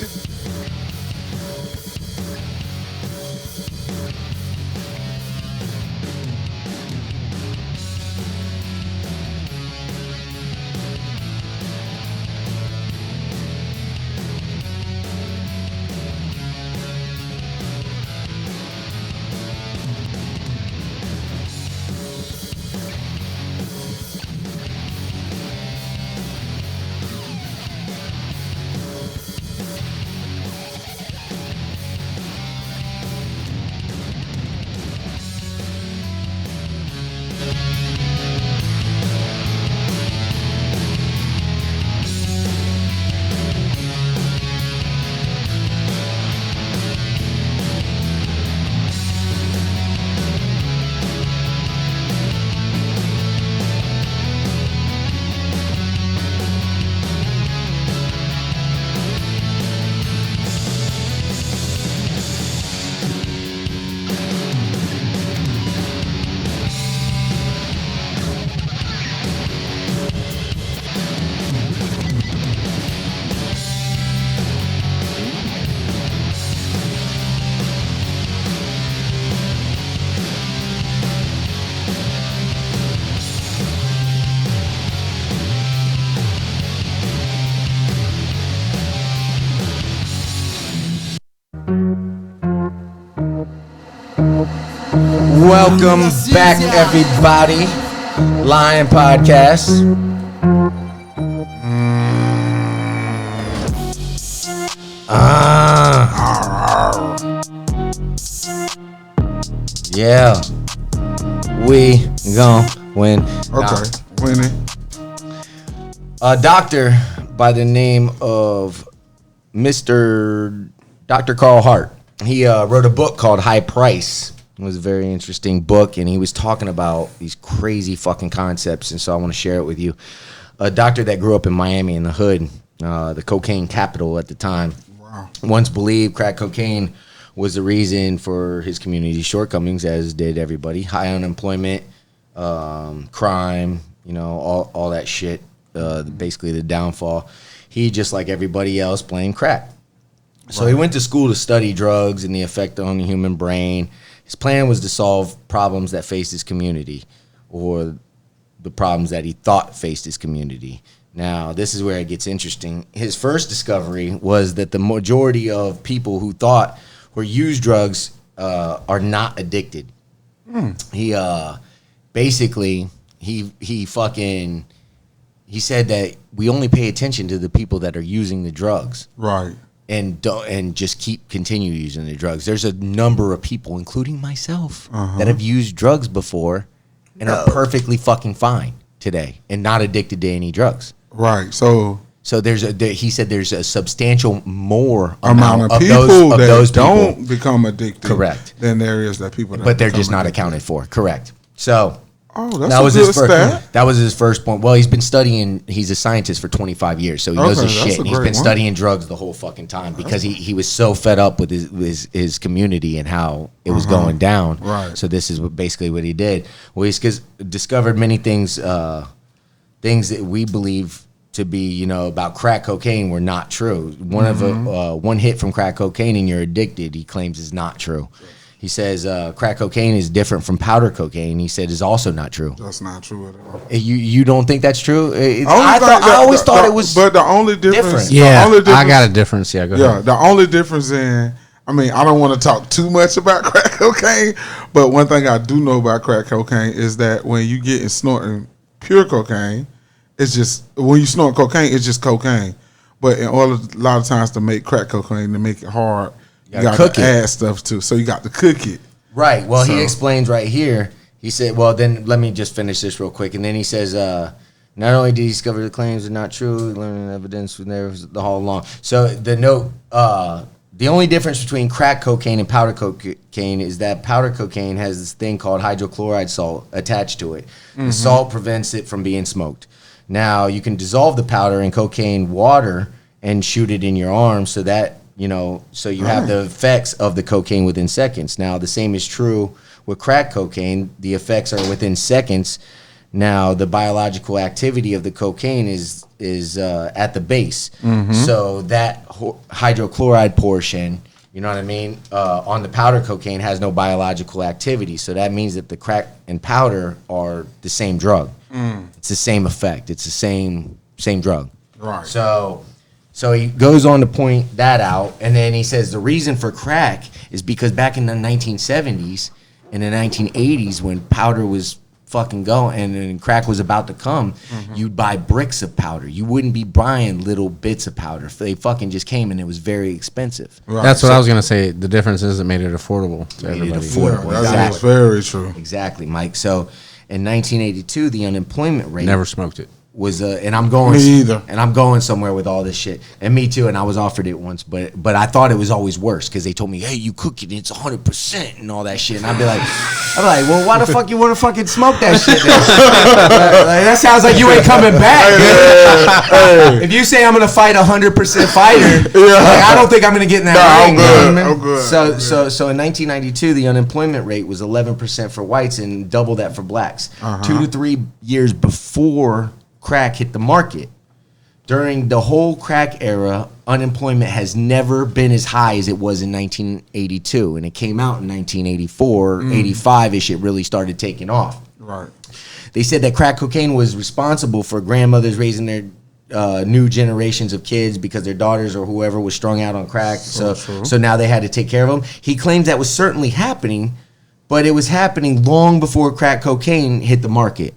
Welcome back, everybody. Lion Podcast. Yeah. We gon' win. Okay, winning. A doctor by the name of Mr. Dr. Carl Hart. He wrote a book called High Price. It was a very interesting book, and he was talking about these crazy fucking concepts, and so I want to share it with you. A doctor that grew up in Miami in the hood, the cocaine capital at the time, once believed crack cocaine was the reason for his community's shortcomings, as did everybody. High unemployment, crime, all that shit, basically the downfall. He, just like everybody else, blamed crack. So he went to school to study drugs and the effect on the human brain. His plan was to solve problems that faced his community, or the problems that he thought faced his community. Now, this is where it gets interesting. His first discovery was that the majority of people who thought or use drugs are not addicted. He basically he said that we only pay attention to the people that are using the drugs. Right. And just continue using the drugs. There's a number of people, including myself, that have used drugs before and are perfectly fucking fine today and not addicted to any drugs. Right. So he said there's a substantial more amount of people that don't become addicted. Correct. Than there is that people. But they're just not accounted for. Correct. So. Oh, that's That was his first point. Well, he's been studying. He's a scientist for 25 years, so he knows his shit. And he's been studying drugs the whole fucking time because he was so fed up with his community and how it was going down. Right. So this is basically what he did. Well, he's discovered many things that we believe to be, about crack cocaine were not true. One hit from crack cocaine and you're addicted, he claims, is not true. He says crack cocaine is different from powder cocaine. He said is also not true. That's not true at all. You don't think that's true? I always thought it was. But the only difference, I got a difference. Yeah, go ahead. The only difference I don't want to talk too much about crack cocaine, but one thing I do know about crack cocaine is that when you get snorting pure cocaine, it's just when you snort cocaine, it's just cocaine. But in order, a lot of times, to make crack cocaine, to make it hard, you got to add stuff too. So you got to cook it. Right. Well, he explains right here. He said, well, then let me just finish this real quick. And then he says, not only did he discover the claims are not true, he learned evidence from there the whole along. So the note, the only difference between crack cocaine and powder cocaine is that powder cocaine has this thing called hydrochloride salt attached to it. The salt prevents it from being smoked. Now, you can dissolve the powder in cocaine water and shoot it in your arm, so that so you have the effects of the cocaine within seconds. Now the same is true with crack cocaine. The effects are within seconds. Now the biological activity of the cocaine is at the base. So that hydrochloride portion, you know what I mean, on the powder cocaine has no biological activity. So that means that the crack and powder are the same drug. It's the same effect. It's the same drug. Right. So he goes on to point that out, and then he says the reason for crack is because back in the 1970s and the 1980s, when powder was fucking going and crack was about to come, you'd buy bricks of powder. You wouldn't be buying little bits of powder. They fucking just came, and it was very expensive. Right. That's what I was gonna say. The difference is it made it affordable to everybody. affordable. Yeah, Exactly. that's very true. Exactly, Mike. So in 1982, the unemployment rate Never smoked it. was and I'm going Me either. and I'm going somewhere with all this shit, and me too, and I was offered it once, but I thought it was always worse because they told me, hey, you cook it, it's 100% and all that shit, and I'd be like, well, why the fuck you want to fucking smoke that shit then? Like, that sounds like you ain't coming back. If you say I'm gonna fight 100% fighter, like, I don't think I'm gonna get in that ring. I'm good. So in 1992, the unemployment rate was 11% for whites and double that for blacks. 2 to 3 years before crack hit the market. During the whole crack era, unemployment has never been as high as it was in 1982, and it came out in 1984, 85ish. It really started taking off. Right. They said that crack cocaine was responsible for grandmothers raising their new generations of kids because their daughters or whoever was strung out on crack. So now they had to take care of them. He claims that was certainly happening, but it was happening long before crack cocaine hit the market.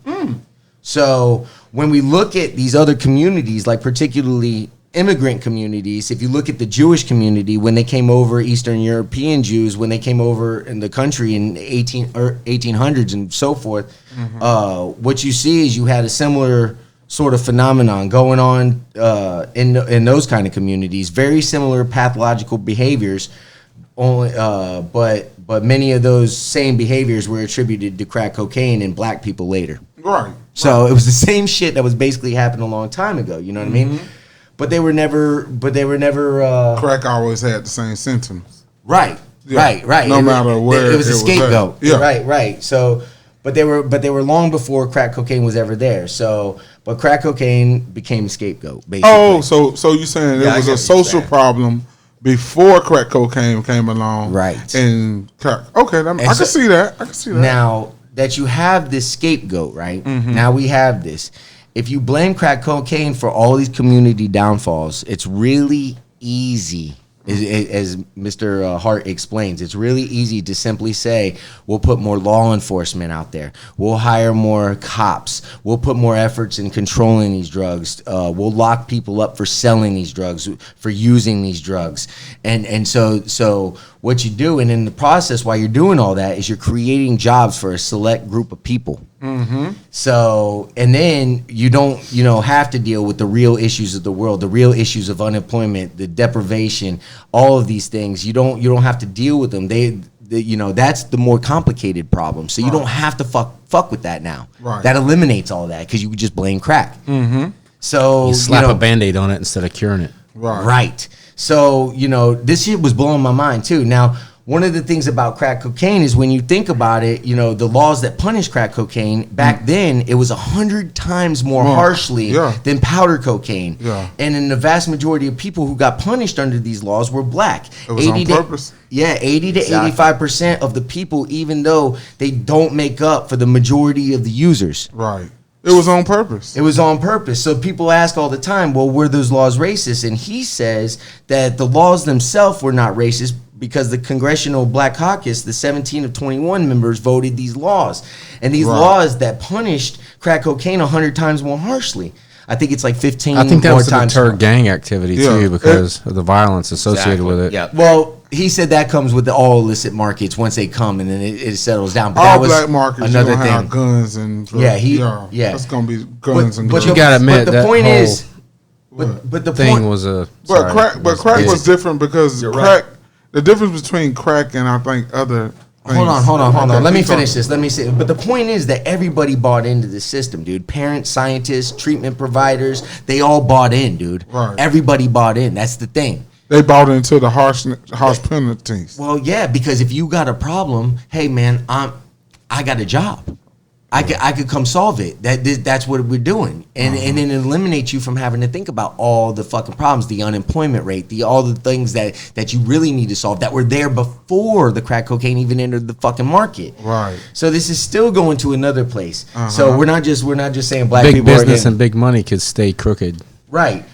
So when we look at these other communities, like particularly immigrant communities, if you look at the Jewish community, when they came over, Eastern European Jews, when they came over in the country in 1800s and so forth, what you see is you had a similar sort of phenomenon going on in those kind of communities. Very similar pathological behaviors, only, but many of those same behaviors were attributed to crack cocaine in black people later. Right. So it was the same shit that was basically happening a long time ago. You know what I mean? But they were never. Crack always had the same symptoms. Right. Yeah. Right. No matter where it was a scapegoat. at. Yeah. Right. So, but they were long before crack cocaine was ever there. So, but crack cocaine became a scapegoat. Basically. Oh, so you're saying Yeah, I it was get a what you're social saying. problem before crack cocaine came along. Right. And crack. Okay, I can so- see that. I can see that. Now that you have this scapegoat, right? Now we have this. If you blame crack cocaine for all these community downfalls, it's really easy, as Mr. Hart explains, it's really easy to simply say, we'll put more law enforcement out there. We'll hire more cops. We'll put more efforts in controlling these drugs. We'll lock people up for selling these drugs, for using these drugs. And so what you do, and in the process while you're doing all that, is you're creating jobs for a select group of people. So, and then you don't, have to deal with the real issues of the world, the real issues of unemployment, the deprivation, all of these things. You don't have to deal with them. That's the more complicated problem. So you don't have to fuck with that now. Right. That eliminates all that because you would just blame crack. So You slap a Band-Aid on it instead of curing it. Right. So, this shit was blowing my mind too. Now, one of the things about crack cocaine is when you think about it, the laws that punish crack cocaine, back then, it was 100 times more harshly than powder cocaine. Yeah. And in the vast majority of people who got punished under these laws were black. It was on purpose. 80 to 85% of the people, even though they don't make up for the majority of the users. Right. It was on purpose. It was on purpose. So people ask all the time, well, were those laws racist? And he says that the laws themselves were not racist because the Congressional Black Caucus, the 17 of 21 members, voted these laws. And these laws that punished crack cocaine 100 times more harshly. I think it's like 15 I think that more was to times. deter gang activity too because of the violence associated with it. Yeah. Well, he said that comes with the all illicit markets once they come and then it settles down. But All that was black markets, another you're gonna thing. have guns and drugs. Yeah. That's gonna be guns and But drugs. you gotta admit but the that point whole is, but the thing point was a But crack was big. different because You're crack. right. The difference between crack and I think other Hold on. Let me finish this. Let me say. But the point is that everybody bought into the system, dude. Parents, scientists, treatment providers, they all bought in, dude. Right. Everybody bought in. That's the thing. They bought into the harsh penalties. Well, yeah, because if you got a problem, hey man, I got a job. I could come solve it. That's what we're doing, and then eliminate you from having to think about all the fucking problems, the unemployment rate, all the things that you really need to solve that were there before the crack cocaine even entered the fucking market. Right. So this is still going to another place. So we're not just saying black big people business and big money could stay crooked. Right.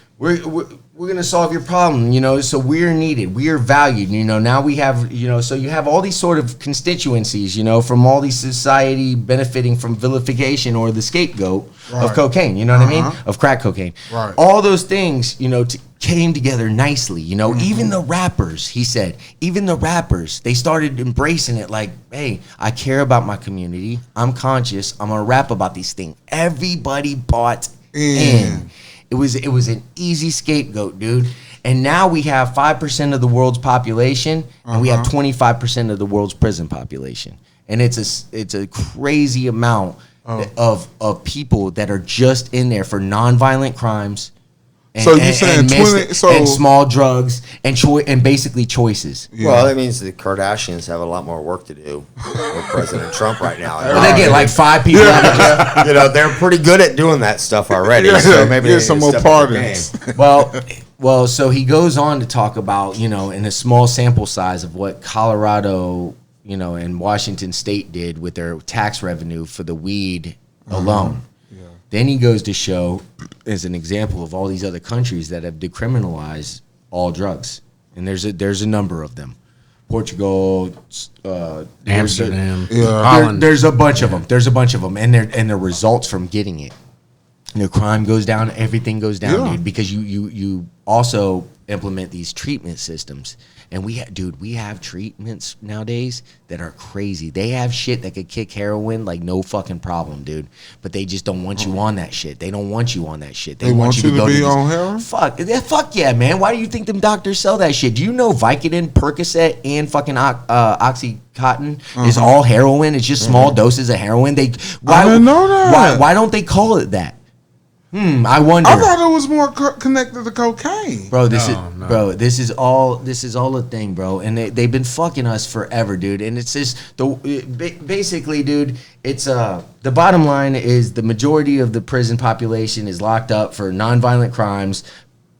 We're going to solve your problem, so we're needed, we are valued, now we have, so you have all these sort of constituencies, from all these society benefiting from vilification or the scapegoat of cocaine, you know what I mean? Of crack cocaine. Right. All those things, came together nicely, even the rappers, he said, even the rappers, they started embracing it like, hey, I care about my community. I'm conscious. I'm going to rap about these things. Everybody bought in. It was an easy scapegoat, dude. And now we have 5% of the world's population, and we have 25% of the world's prison population. And it's a crazy amount of people that are just in there for nonviolent crimes. And, so you're saying 20? And small drugs and basically choices. Yeah. Well, that means the Kardashians have a lot more work to do with President Trump right now. They get like 5 people. They're pretty good at doing that stuff already. So maybe get some more pardons. Well, so he goes on to talk about, in a small sample size of what Colorado, and Washington State did with their tax revenue for the weed alone. Then he goes to show, as an example of all these other countries that have decriminalized all drugs, and there's a number of them. Portugal, Amsterdam, Holland. There's a bunch of them, and their results from getting it. Crime goes down, everything goes down, dude, because you also implement these treatment systems. And we have treatments nowadays that are crazy. They have shit that could kick heroin like no fucking problem, dude. But they just don't want you on that shit. They don't want you on that shit. They want you to go be on heroin? Fuck yeah, man. Why do you think them doctors sell that shit? Do you know Vicodin, Percocet, and fucking Oxycontin is all heroin? It's just small doses of heroin. I didn't know that. Why don't they call it that? I wonder. I thought it was more connected to cocaine. Bro, this is all a thing, bro. And they've been fucking us forever, dude. And it's just basically, dude, it's the bottom line is the majority of the prison population is locked up for nonviolent crimes,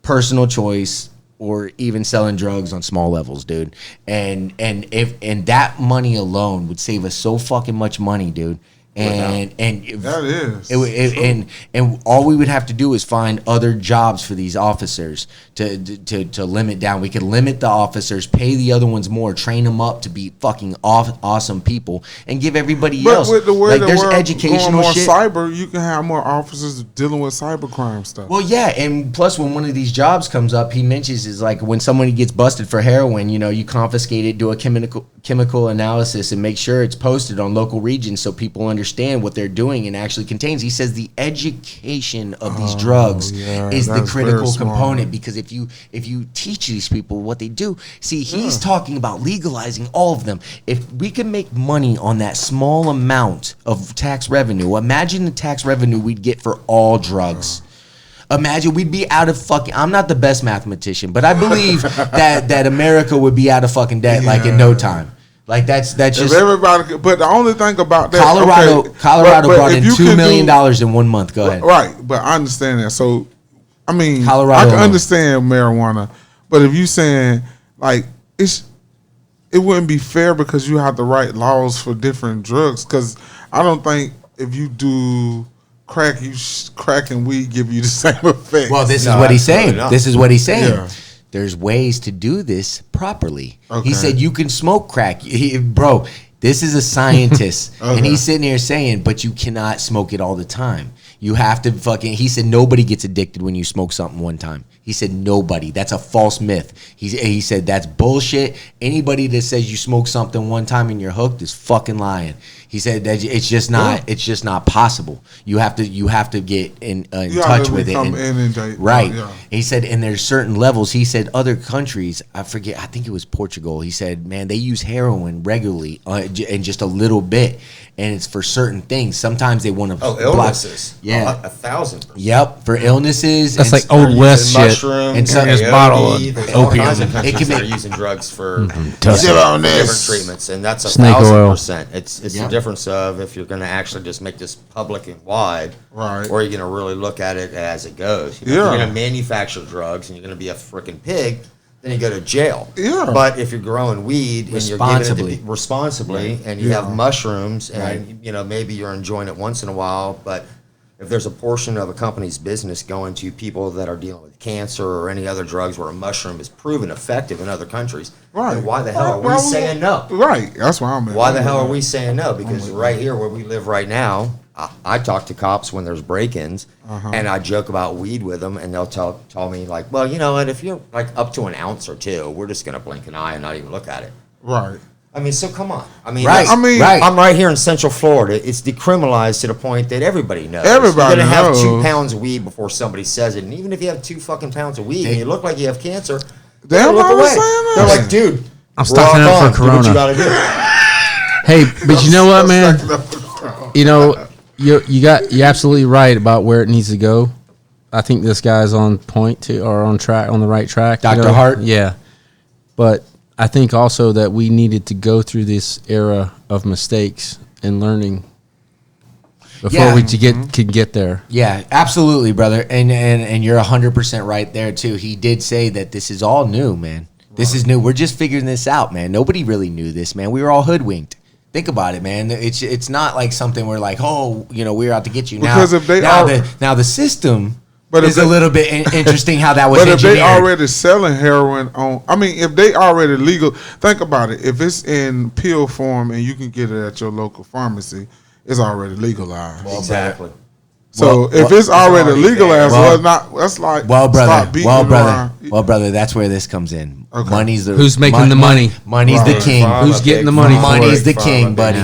personal choice, or even selling drugs on small levels, dude. And that money alone would save us so fucking much money, dude. And that is and all we would have to do is find other jobs for these officers to limit down. We could limit the officers, pay the other ones more, train them up to be fucking awesome people, and give everybody else. With the way there's we're educational going more shit. Cyber, you can have more officers dealing with cybercrime stuff. Well, yeah, and plus when one of these jobs comes up, he mentions is like when somebody gets busted for heroin, you confiscate it, do a chemical analysis, and make sure it's posted on local regions so people understand what they're doing and actually contains. He says the education of these drugs is the critical component, because if you teach these people what they do, see, he's talking about legalizing all of them. If we can make money on that small amount of tax revenue, imagine the tax revenue we'd get for all drugs. Imagine we'd be out of fucking. I'm not the best mathematician, but I believe that America would be out of fucking debt like in no time. Like that's just if everybody. But the only thing about that, Colorado brought in $2 million in 1 month. Go ahead. Right, but I understand that. So, I mean, Colorado I can understand marijuana, but if you saying like it wouldn't be fair because you have to write laws for different drugs. Because I don't think if you do crack, crack and weed give you the same effect. Well, this is what he's saying. This is what he's saying. Yeah. There's ways to do this properly. Okay. He said you can smoke crack. Bro, this is a scientist. And he's sitting here saying, but you cannot smoke it all the time. You have to fucking. He said nobody gets addicted when you smoke something one time. He said nobody. That's a false myth. He said that's bullshit. Anybody that says you smoke something one time and you're hooked is fucking lying. He said that it's just not. Yeah. It's just not possible. You have to get in touch with it. Right. Yeah. He said, and there's certain levels. He said other countries. I forget. I think it was Portugal. He said, man, they use heroin regularly and just a little bit, and it's for certain things. Sometimes they want to illnesses. Yeah, 1,000%. Yep, for illnesses. That's like old west shit. And some bottle of opium. It can be using drugs for different treatments, and that's 1,000%. It's the difference of if you're going to actually just make this public and wide, right, or you're going to really look at it as it goes. If you're going to manufacture drugs and you're going to be a freaking pig, then you go to jail. Yeah. But if you're growing weed and you're giving it responsibly, and you have mushrooms, and maybe you're enjoying it once in a while, but if there's a portion of a company's business going to people that are dealing with cancer or any other drugs where a mushroom is proven effective in other countries, then why the hell are we saying no? Right. That's why I'm at. Why the hell are we saying no? Because right here where we live right now, I talk to cops when there's break-ins, and I joke about weed with them, and they'll tell me, like, well, you know what, if you're like up to an ounce or two, we're just going to blink an eye and not even look at it. Right. I mean, so come on. I mean, I'm right here in Central Florida. It's decriminalized to the point that everybody knows. Everybody You're knows. Have 2 pounds of weed before somebody says it. And even if you have 2 fucking pounds of weed and you look like you have cancer, they'll look away. They're like, dude, I'm stocking up for Corona. Do what you gotta do. Hey, but you know what, man? You know, you're absolutely right about where it needs to go. I think this guy's on point too, or on the right track. Dr. Hart? Yeah. But I think also that we needed to go through this era of mistakes and learning before we could get there. Yeah, absolutely, brother. And you're 100% right there too. He did say that this is all new, man. This is new. We're just figuring this out, man. Nobody really knew this, man. We were all hoodwinked. Think about it, man. It's not like something we're like, oh, we're out to get you. Because now the system is a little bit interesting how that was engineered. But if they already selling heroin if they already legal, think about it. If it's in pill form and you can get it at your local pharmacy, it's already legalized. Well, exactly. So if it's already legalized, that's like brother, that's where this comes in. Okay. Money's the who's making the money. Money's the king. Who's getting the money? Money's the king, buddy.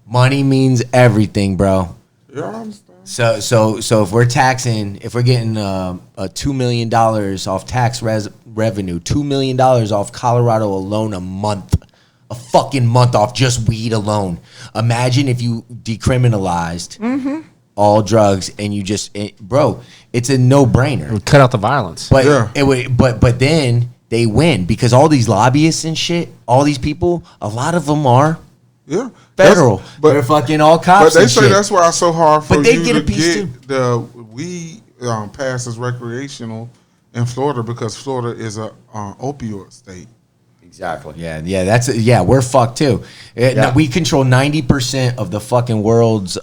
Money means everything, bro. Yeah, I understand. So if we're getting $2 million off tax revenue, $2 million off Colorado alone a fucking month off just weed alone. Imagine if you decriminalized all drugs and you bro, it's a no-brainer. It would cut out the violence. But but then they win because all these lobbyists and shit, all these people, a lot of them are federal. But they're fucking all cops. But they say that's why it's so hard for you to get the weed passed as recreational in Florida because Florida is a opioid state. Exactly. Yeah. We're fucked too. We control 90% of the fucking world's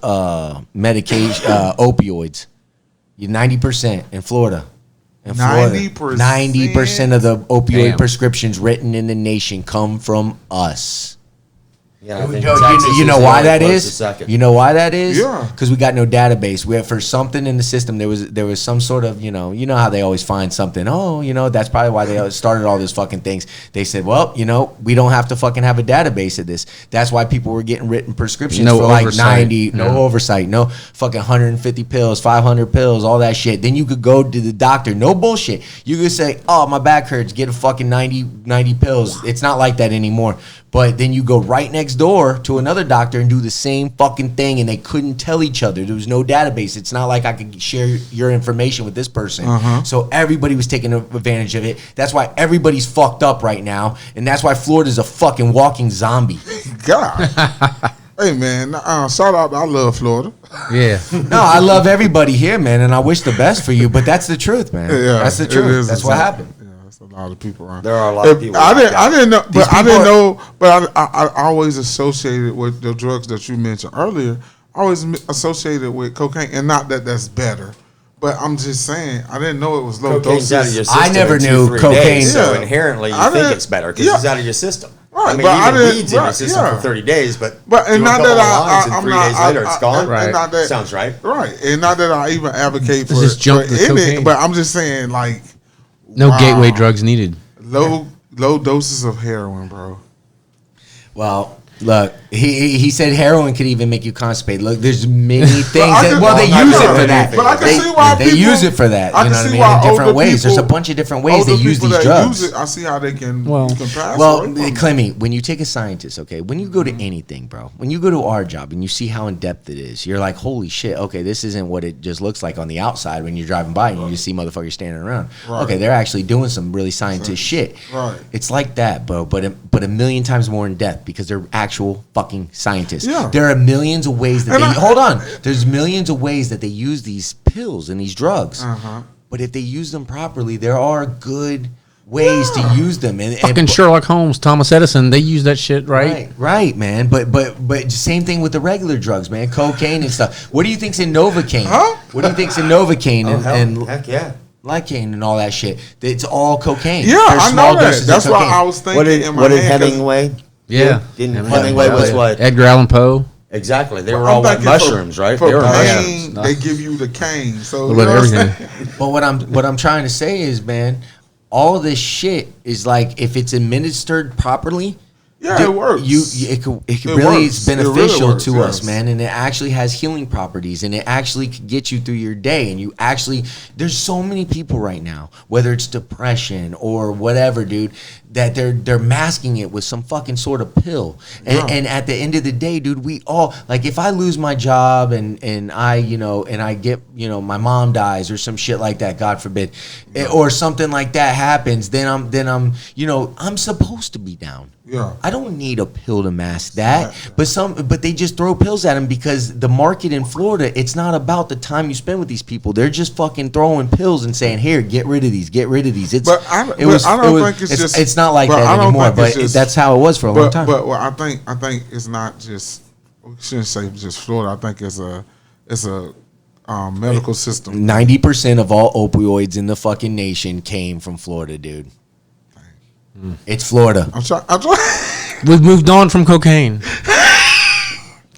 medication opioids. 90% in Florida. 90% of the opioid prescriptions written in the nation come from us. Yeah, you know why that is? You know why that is? Yeah. Because we got no database. We have, for something in the system, there was some sort of, you know how they always find something. Oh, that's probably why they started all these fucking things. They said, well, we don't have to fucking have a database of this. That's why people were getting written prescriptions for like oversight. 90, no oversight, no fucking 150 pills, 500 pills, all that shit. Then you could go to the doctor, no bullshit. You could say, oh, my back hurts, get a fucking 90 pills. It's not like that anymore. But then you go right next door to another doctor and do the same fucking thing, and they couldn't tell each other. There was no database. It's not like I could share your information with this person. So everybody was taking advantage of it. That's why everybody's fucked up right now, and that's why Florida's a fucking walking zombie. God. Hey, man, shout out. I love Florida. Yeah. No, I love everybody here, man, and I wish the best for you, but that's the truth, man. Yeah, that's the truth. That's what happened. A lot of people around. There are a lot of people. I didn't know, but I always associated with the drugs that you mentioned earlier. I always associated with cocaine, and not that that's better, but I'm just saying I didn't know it was low Cocaine's doses. out of your system I never in knew 2-3 cocaine. days, so inherently you think it's better because it's out of your system. Right. Right, I mean, but I even didn't- weeds in your right, system yeah. for 30 days, but But and do a not couple that of lines and I'm 3 not, days later it's gone. and not that, Sounds right. Right, and not that I even advocate for just junk the in cocaine. it, but I'm just saying like No wow. gateway drugs needed. Low doses of heroin, bro. Well, look, he said heroin could even make you constipate. Look, there's many things. I can- Well, they I use know it for that. that. But I can they, see why they people- use it for that. I You can know what I see mean? why In different older ways. There's a people- bunch of different ways they Older use people these that drugs. use it, I see how they can Well- you can pass Well, away from it. Clemmy, when you take a scientist, okay, when you go to anything, bro, when you go to our job and you see how in depth it is, you're like, holy shit, okay, this isn't what it just looks like on the outside when you're driving by and you just see motherfuckers standing around. Right. Okay, they're actually doing some really scientist shit. Right. It's like that, bro, but a million times more in depth because they're actual fucking scientists. Yeah. There are millions of ways that And hold on. There's millions of ways that they use these pills and these drugs. Uh-huh. But if they use them properly, there are good ways to use them. And Fucking Sherlock Holmes, Thomas Edison, they use that shit, right? Right, man. But same thing with the regular drugs, man. Cocaine and stuff. What do you think's in Novocaine? Huh? What do you think's in Novocaine and Heck yeah. Licaine and all that shit? It's all cocaine. Yeah, There's I small know that. doses of That's why cocaine. I was thinking What did in my what did head, 'cause Hemingway? Yeah. Didn't Yeah, Hemingway was what? Edgar Allan Poe. Exactly. They were I'm all like thinking mushrooms, right? For They were pain, mushrooms. they give you the cane. So A you little know bit what I'm everything. saying? But what I'm trying to say is, man, all this shit is like if it's administered properly. Yeah, dude, it works. It It really works. is It really beneficial works, to us, yes. man, and it actually has healing properties, and it actually could get you through your day. And you actually, there's so many people right now, whether it's depression or whatever, dude, that they're masking it with some fucking sort of pill. And, Yeah. and at the end of the day, dude, we all like if I lose my job and I and I get my mom dies or some shit like that, God forbid, or something like that happens, then I'm I'm supposed to be down. Yeah. I don't need a pill to mask that, but they just throw pills at them because the market in Florida, it's not about the time you spend with these people. They're just fucking throwing pills and saying, "Here, get rid of these, get rid of these." It's But I don't think it's just- it's not like but I that don't anymore. think But it's just- that's how it was for a long time. But I think it's not just. We shouldn't say just Florida. I think it's a medical system. 90% of all opioids in the fucking nation came from Florida, dude. It's Florida. I'm trying. I'm trying. We've moved on from cocaine.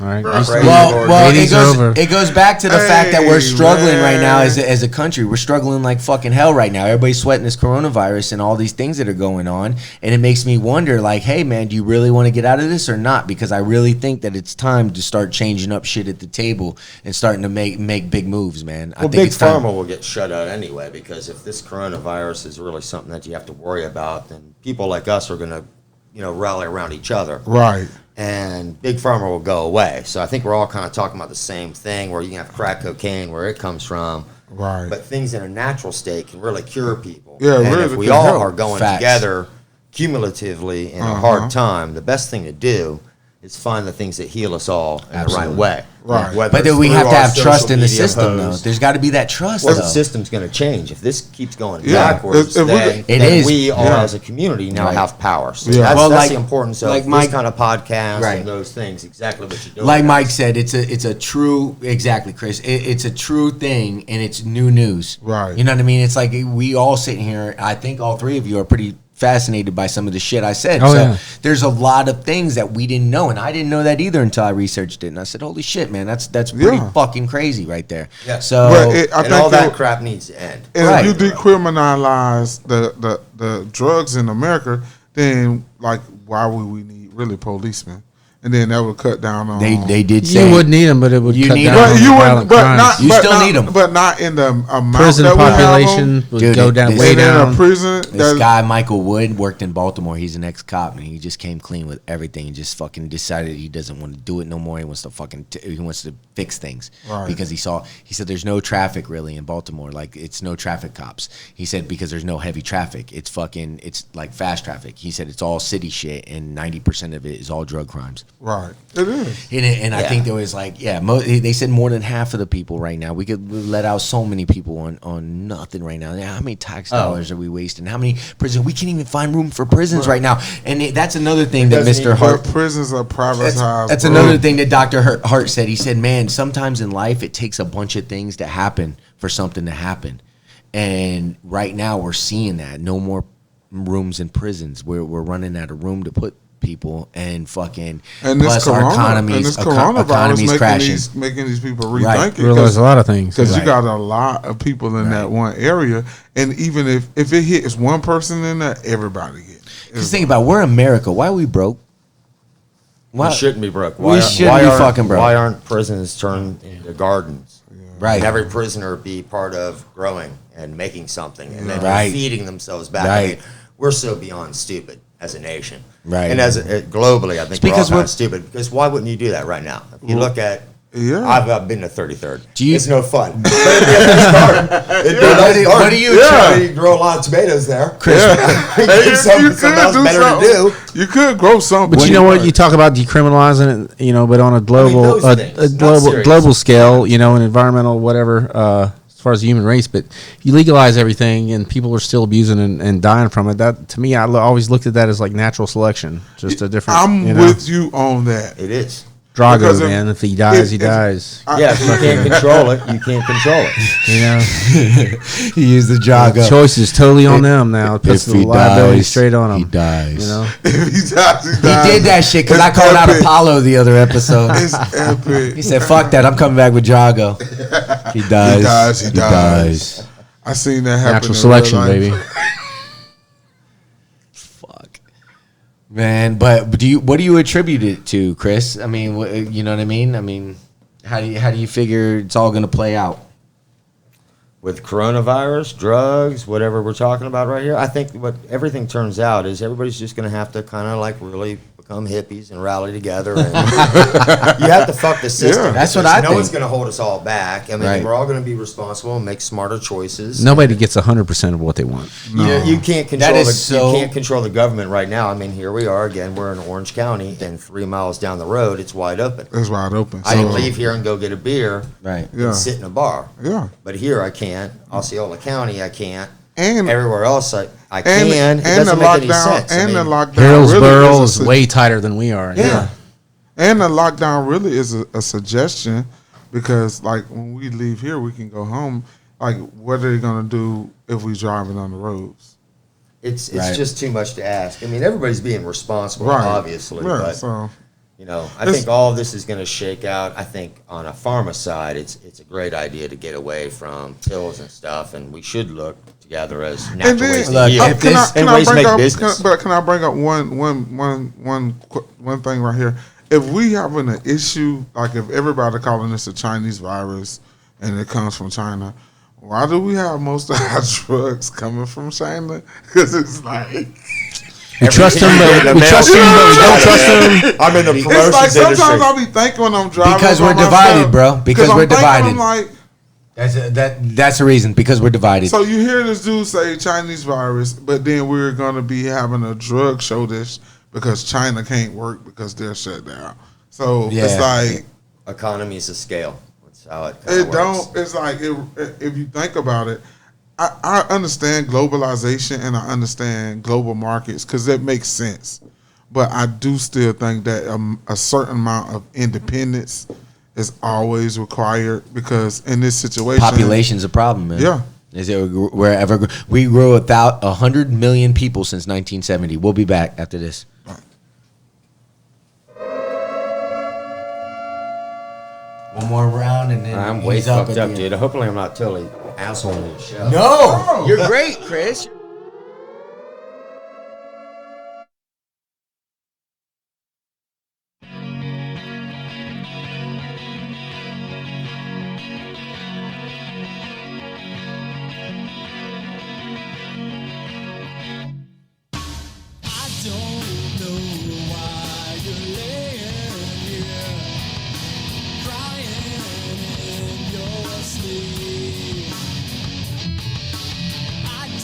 All right. Right. Well, Ladies are over. it goes back to the fact that we're Hey, struggling right now man. as a country. We're struggling like fucking hell right now. Everybody's sweating this coronavirus and all these things that are going on. And it makes me wonder, like, hey, man, do you really want to get out of this or not? Because I really think that it's time to start changing up shit at the table and starting to make big moves, man. I Well, think Big it's time. Pharma will get shut out anyway because if this coronavirus is really something that you have to worry about, then people like us are going to, rally around each other. Right. And Big Pharma will go away. So I think we're all kind of talking about the same thing where you can have crack cocaine where it comes from. Right. But things in a natural state can really cure people. Yeah, and really if we can all help. are going Facts. together cumulatively in a hard time, the best thing to do is find the things that heal us all in the Absolutely. right way. Right. Whether But then it's we through have to our have trust social in the media system, though. posts. There's got to be that trust, Well, though. the system's going to change. If this keeps going Yeah, backwards, if we- then, It then is. we all Yeah. as a community now Right. have power. So Yeah. that's, Well, that's like- the importance of like this Mike- kind of podcast Right. and those things. Exactly what you're doing. Like Mike guys. said, it's a true, exactly, Chris. It's a true thing, and it's new news. Right. You know what I mean? It's like we all sitting here. I think all three of you are pretty fascinated by some of the shit I said. Oh, so yeah. there's a lot of things that we didn't know, and I didn't know that either until I researched it. And I said, "Holy shit, man, that's pretty Yeah. fucking crazy right there." Yeah. So But I And think all that it- crap needs to end. And Right. if you decriminalize the drugs in America, then like why would we need really policemen? And then that would cut down on they did say You would need them, but it would You cut need down them. on But the you would, violent but crimes. not. You but still not, need 'em. but not in the amount Prison that we have 'em. population would Dude, go down this- way And in a down. prison, This guy, Michael Wood, worked in Baltimore. He's an ex-cop, and he just came clean with everything and just fucking decided he doesn't want to do it no more. He wants to he wants to fix things Right. because he said there's no traffic really in Baltimore. Like, it's no traffic cops. He said because there's no heavy traffic. It's like fast traffic. He said it's all city shit, and 90% of it is all drug crimes. right? It is. And I Yeah. think there was like, they said more than half of the people right now. We could let out so many people on nothing right now. How many tax dollars are we wasting? How many prisons? We can't even find room for prisons right now. And that's another thing that doesn't Mr. even- Hart. But prisons are privatized. That's bro. another thing that Dr. Hart said. He said, man, sometimes in life it takes a bunch of things to happen for something to happen. And right now we're seeing that. No more rooms in prisons. We're running out of room to put people and fucking And this plus our economy's coronavirus making these people rethink it. Realize a lot of things because you got a lot of people in that one area, and even if it hits one person in there, everybody gets it. Just think about, we're America. Why are we broke? We shouldn't be broke. We shouldn't be fucking broke. Why aren't prisons turned into gardens? Right. And every prisoner be part of growing and making something and then feeding themselves back. Right. I mean, we're so beyond stupid as a nation. Right. And globally, I think we're all kind of stupid. Because why wouldn't you do that right now? If you look at, I've been to 33rd. It's no fun. But what do you try? You grow a lot of tomatoes there. Chris, you could grow something. But you know what? You talk about decriminalizing it, but on a global global scale, an environmental whatever, as far as the human race. But if you legalize everything and people are still abusing and dying from it, that to me, I always looked at that as like natural selection, just a different. I'm with you on that. It is. Drago, man. If he dies, he dies. If you can't control it, you can't control it. He used the Drago. The choice is totally on them now. It puts the liability straight on him. He dies. If he dies, he did that shit because I called out Apollo the other episode. It's epic. He said, "Fuck that! I'm coming back with Drago." He dies. He dies. I seen that happen. Natural selection, baby. Man, but what do you attribute it to, Chris? I mean, you know what I mean? I mean, how do you figure it's all going to play out? With coronavirus, drugs, whatever we're talking about right here, I think what everything turns out is everybody's just going to have to kind of like really become hippies and rally together. And you have to fuck the system. That's what I think. No one's going to hold us all back. I mean, we're all going to be responsible and make smarter choices. Nobody gets 100% of what they want. No. You can't control you can't control the government right now. I mean, here we are again. We're in Orange County, and 3 miles down the road, it's wide open. It's wide open. I can leave here and go get a beer, right? And sit in a bar. Yeah. But here I can't. Osceola County, I can't. And everywhere else, I can. It doesn't make any sense. And the lockdown Hillsborough is way tighter than we are. Yeah. And the lockdown really is a suggestion because, like, when we leave here, we can go home. Like, what are they going to do if we driving on the roads? It's just too much to ask. I mean, everybody's being responsible, obviously. Right. But, So, I think all of this is going to shake out. I think on a pharma side, it's a great idea to get away from pills and stuff, and we should look together as natural ways to heal and ways to make business. But can I bring up one thing right here? If we having an issue, like if everybody calling this a Chinese virus and it comes from China, why do we have most of our drugs coming from China? Because it's like... We trust them, but we trust them, but we don't trust them. I'm in the promotions It's like sometimes industry. I'll be thinking when I'm driving because we're divided, bro. Because we're divided. I'm like, that's the reason. Because we're divided. so you hear this dude say Chinese virus, but then we're gonna be having a drug shortage because China can't work because they're shut down. So it's like economies of scale. That's how it it works. don't. It's like if you think about it. I understand globalization and I understand global markets because that makes sense. But I do still think that a certain amount of independence is always required because in this situation... Population's a problem, man. Yeah. Is it wherever we grew 100 million people since 1970. We'll be back after this. One more round and then I'm way fucked up, dude. Hopefully I'm not totally asshole in the show. No, you're great, Chris.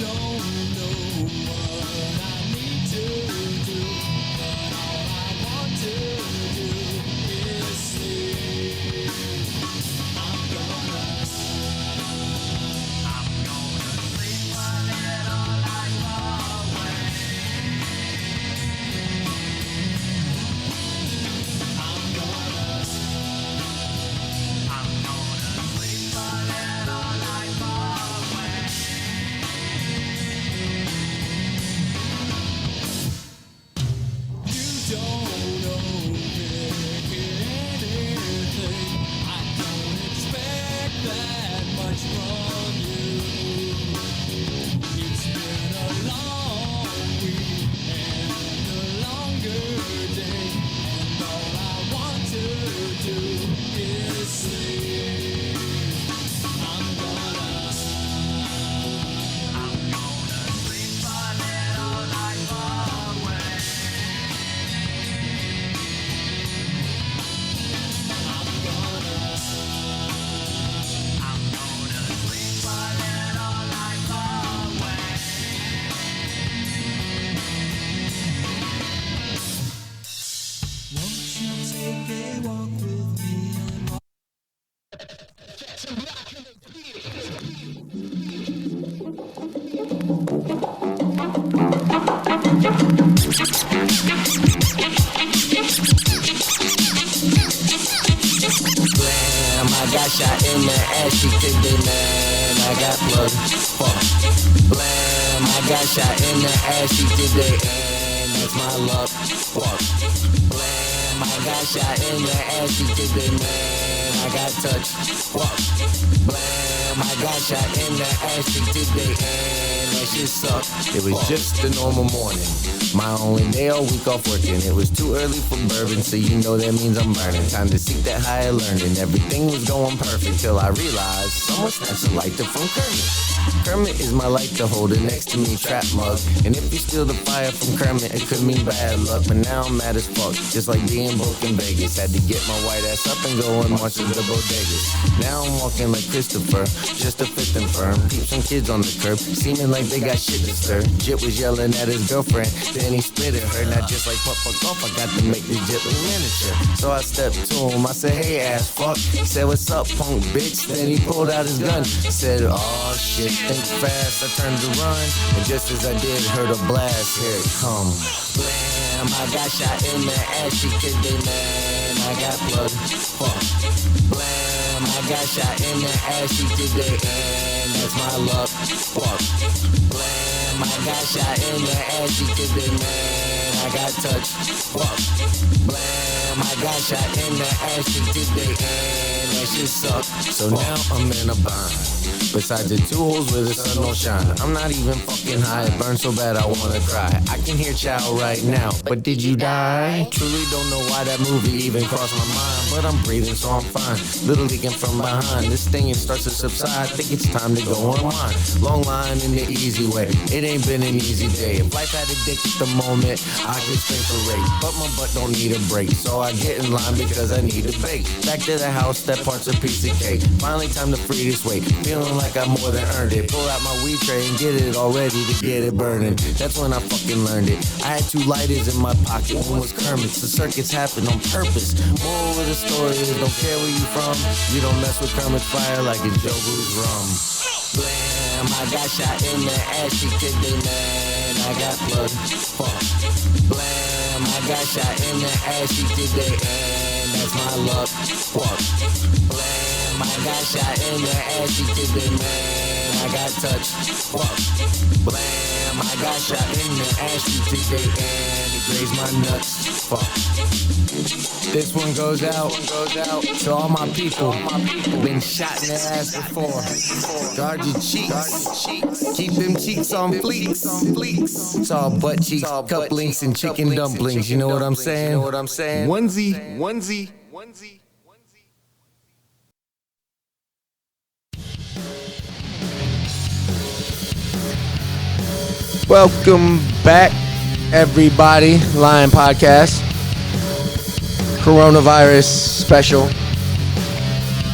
Don't I got shot in the ass, she kicked it, man. I got plugged, fuck. Blam, I got shot in the ass, she did it, and that's my luck, fuck. Blam, I got shot in the ass, she did it, man. I got touched, fuck. Blam, I got shot in the ass, she did it, and that shit sucked. It was just a normal morning. My only day all week off working. It was too early for bourbon, so you know that means I'm burning. Time to seek that higher learning. Everything was going perfect till I realized someone snatched a lighter from Kermit. Kermit is my lighter holder next to me, trap mug. And if you steal the fire from Kermit, it could mean bad luck. But now I'm mad as fuck, just like being broke in Vegas. Had to get my white ass up and go and march to the bodegas. Now I'm walking like Christopher, just a fifth and firm. Peep some kids on the curb, seeming like they got shit to stir. Jit was yelling at his girlfriend, then he spit at her. Not just like putt golf, I got to make this Jit look miniature. So I stepped to him, I said, hey ass fuck. He said, what's up punk bitch? Then he pulled out his gun, said, oh shit, think fast. I turned to run, and just as I did, heard a blast. Here it come. Blam, I got shot in the ass, she kicked it, man. I got plugged, fuck. Blam, I got shot in the ass, she did it, and that's my luck, fuck. Blam, I got shot in the ass, she did it, man. I got touched, fuck. Blam, I got shot in the ass, she did it, and that shit sucked. So now I'm in a bind. Besides the 2 holes where the sun don't shine. I'm not even fucking high. It burns so bad I wanna cry. I can hear Chow right now. But did you die? Truly don't know why that movie even crossed my mind. But I'm breathing so I'm fine. Little leaking from behind. This thing it starts to subside. Think it's time to go online. Long line in the easy way. It ain't been an easy day. If life had a dick at the moment, I could scream for rape. But my butt don't need a break. So I get in line because I need a bake. Back to the house, that part's a piece of cake. Finally time to free this weight. Feeling like I more than earned it. Pull out my weed tray and get it all ready to get it burning. That's when I fucking learned it. I had 2 lighters in my pocket. One was Kermit's. The circuits happened on purpose. Moral of the story is don't care where you from. You don't mess with Kermit's fire like it's Jobu's rum. Blam, I got shot in the ass, she kicked it, man. I got plugged, fuck. Blam, I got shot in the ass, she did it, and that's my luck, fuck. Blam, I got shot in the ass, she did it, man. I got touched, fuck. Blam, I got shot in the ass, she did it, and it grazed my nuts, fuck. This one goes out to all my people. Been shot in the ass before. Guard your cheeks. Keep them cheeks on fleeks. It's all butt cheeks, cup links, and chicken dumplings. You know what I'm saying? Onesie. Welcome back, everybody. Lion Podcast. Coronavirus special.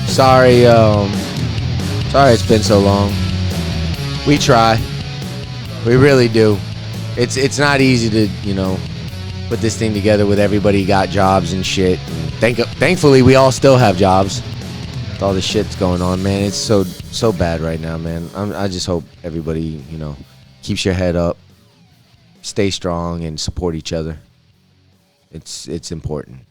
Sorry it's been so long. We try. We really do. It's not easy to, put this thing together with everybody got jobs and shit. And thankfully we all still have jobs. With all the shit's going on, man. It's so bad right now, man. I just hope everybody, keeps your head up, stay strong, and support each other. It's important.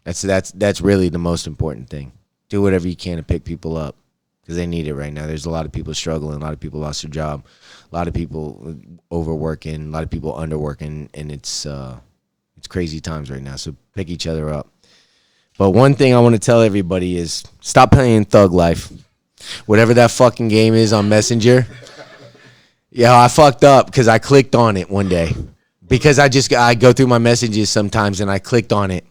That's really the most important thing. Do whatever you can to pick people up because they need it right now. There's a lot of people struggling. A lot of people lost their job. A lot of people overworking. A lot of people underworking, and it's crazy times right now. So pick each other up. But one thing I want to tell everybody is stop playing Thug Life. Whatever that fucking game is on Messenger. Yeah, I fucked up because I clicked on it one day. Because I go through my messages sometimes and I clicked on it.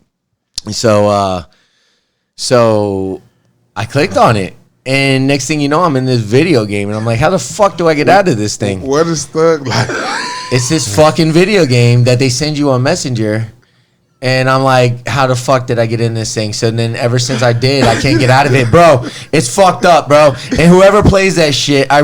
So I clicked on it. And next thing you know, I'm in this video game. And I'm like, how the fuck do I get out of this thing? What is Thug Life? It's this fucking video game that they send you on Messenger. And I'm like, how the fuck did I get in this thing? So then ever since I did, I can't get out of it, bro. It's fucked up, bro. And whoever plays that shit, I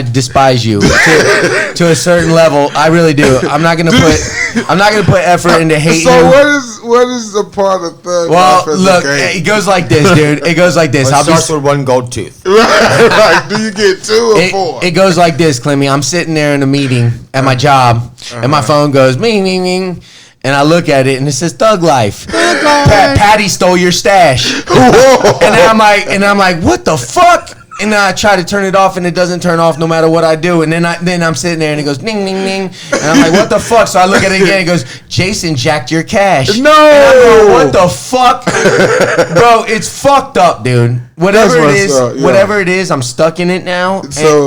despise you to a certain level. I really do. I'm not gonna put effort into hating. So what is the part of thug Well, life as look, a game? it goes like this, dude. It goes like this. It starts with one gold tooth. Right. Do you get 2 or 4? It goes like this, Clemmy. I'm sitting there in a meeting at my job, and my phone goes, ming, ming, ming. And I look at it, and it says Thug Life. Patty stole your stash. and I'm like, what the fuck? And then I try to turn it off, and it doesn't turn off no matter what I do. And then I'm sitting there, and it goes ding, ding, ding. And I'm like, what the fuck? So I look at it again. It goes, Jason jacked your cash. No. And I'm going, what the fuck, bro? It's fucked up, dude. Whatever it is, I'm stuck in it now.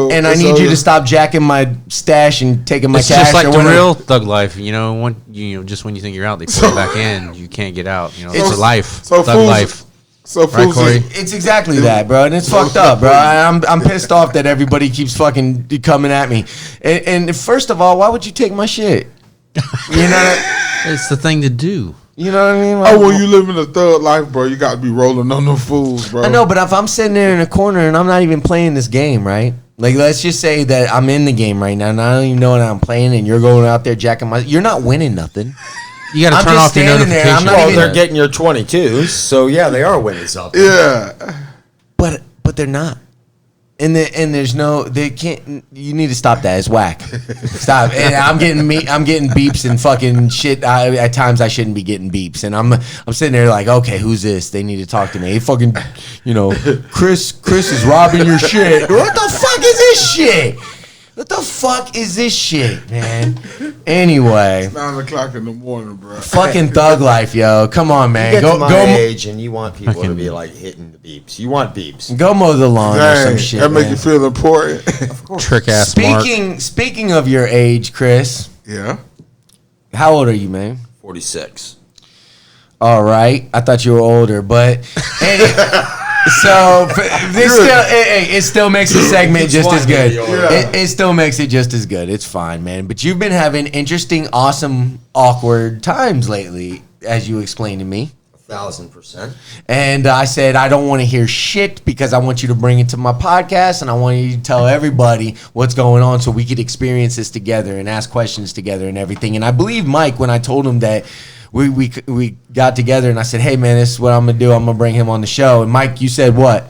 And I need you to stop jacking my stash and taking my It's cash. just like or the whatever. real thug life, just when you think you're out, they pull you back in. You can't get out. It's a life. So thug fools- life. So Right, fools Corey? It's exactly that, bro, and it's fucked up, bro. I'm pissed off that everybody keeps fucking coming at me. And first of all, why would you take my shit? You know, It's the thing to do. you know what I mean? Oh, when you live in a thug life, bro, you got to be rolling on them fools, bro. I know, but if I'm sitting there in a corner and I'm not even playing this game, right? Like, let's just say that I'm in the game right now, and I don't even know what I'm playing, and you're going out there jacking my. You're not winning nothing. You got I'm to turn just off your standing there, I'm notifications. not Well, even- they're getting your 22s, so yeah, they are winning something. Yeah. But they're not. And there's no, they can't. You need to stop that. It's whack. Stop. And I'm getting beeps and fucking shit. At times I shouldn't be getting beeps, and I'm sitting there like, okay, who's this? They need to talk to me. Hey, fucking, Chris is robbing your shit. What the fuck is this shit? What the fuck is this shit, man? Anyway, 9 o'clock in the morning, bro. fucking thug life, yo. Come on, man. You get to my age, and you want people to be like hitting the beeps. You want beeps. Go mow the lawn or some Dang, shit. that make man. you feel important. Trick ass Mark. Speaking of your age, Chris, Yeah. how old are you, man? 46. All right, I thought you were older, but so it still makes the segment just as good. It still makes it just as good. It's fine, man. But you've been having interesting, awesome, awkward times lately, as you explained to me. 1,000%. And I said, I don't want to hear shit because I want you to bring it to my podcast and I want you to tell everybody what's going on so we could experience this together and ask questions together and everything. And I believe Mike, when I told him that we got together and I said, hey, man, this is what I'm going to do. I'm going to bring him on the show. And Mike, you said what?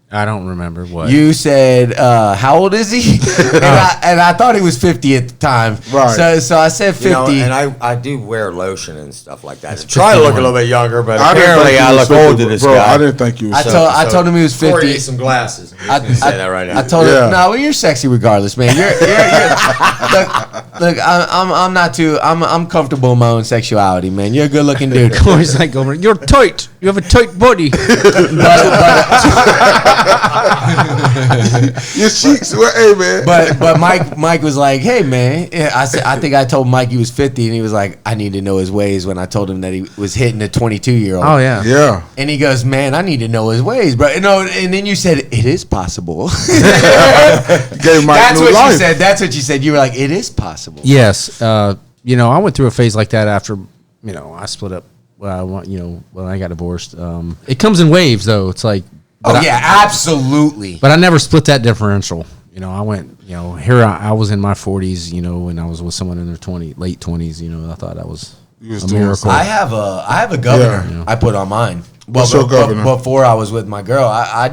I don't remember what. You said, how old is he? and I thought he was 50 at the time. Right. So I said 50. And I do wear lotion and stuff like that. Try to look a little bit younger, but apparently I look 50, old to this bro, guy. I didn't think you was I told him he was 50. Corey needs some glasses. I'm just going to say that right now. I told Yeah. him, no, well, you're sexy regardless, man. You're look, I'm not too. I'm comfortable in my own sexuality, man. You're a good looking dude. Corey's like, you're tight. You have a tight body. Your cheeks, hey, man. But Mike was like, hey, man. I think I told Mike he was 50, and he was like, I need to know his ways when I told him that he was hitting a 22-year-old. Oh, yeah. Yeah. And he goes, man, I need to know his ways, bro. And then you said, it is possible. You gave Mike That's new what life. you said. That's what you said. You were like, it is possible. Yes. I went through a phase like that after, I split up. When I got divorced. It comes in waves, though. It's like, absolutely. but I never split that differential. I went, here I was in my 40s, and I was with someone in their late 20s. I thought that was a miracle. I have a governor. Yeah. I put on mine. What's your governor? Before I was with my girl, I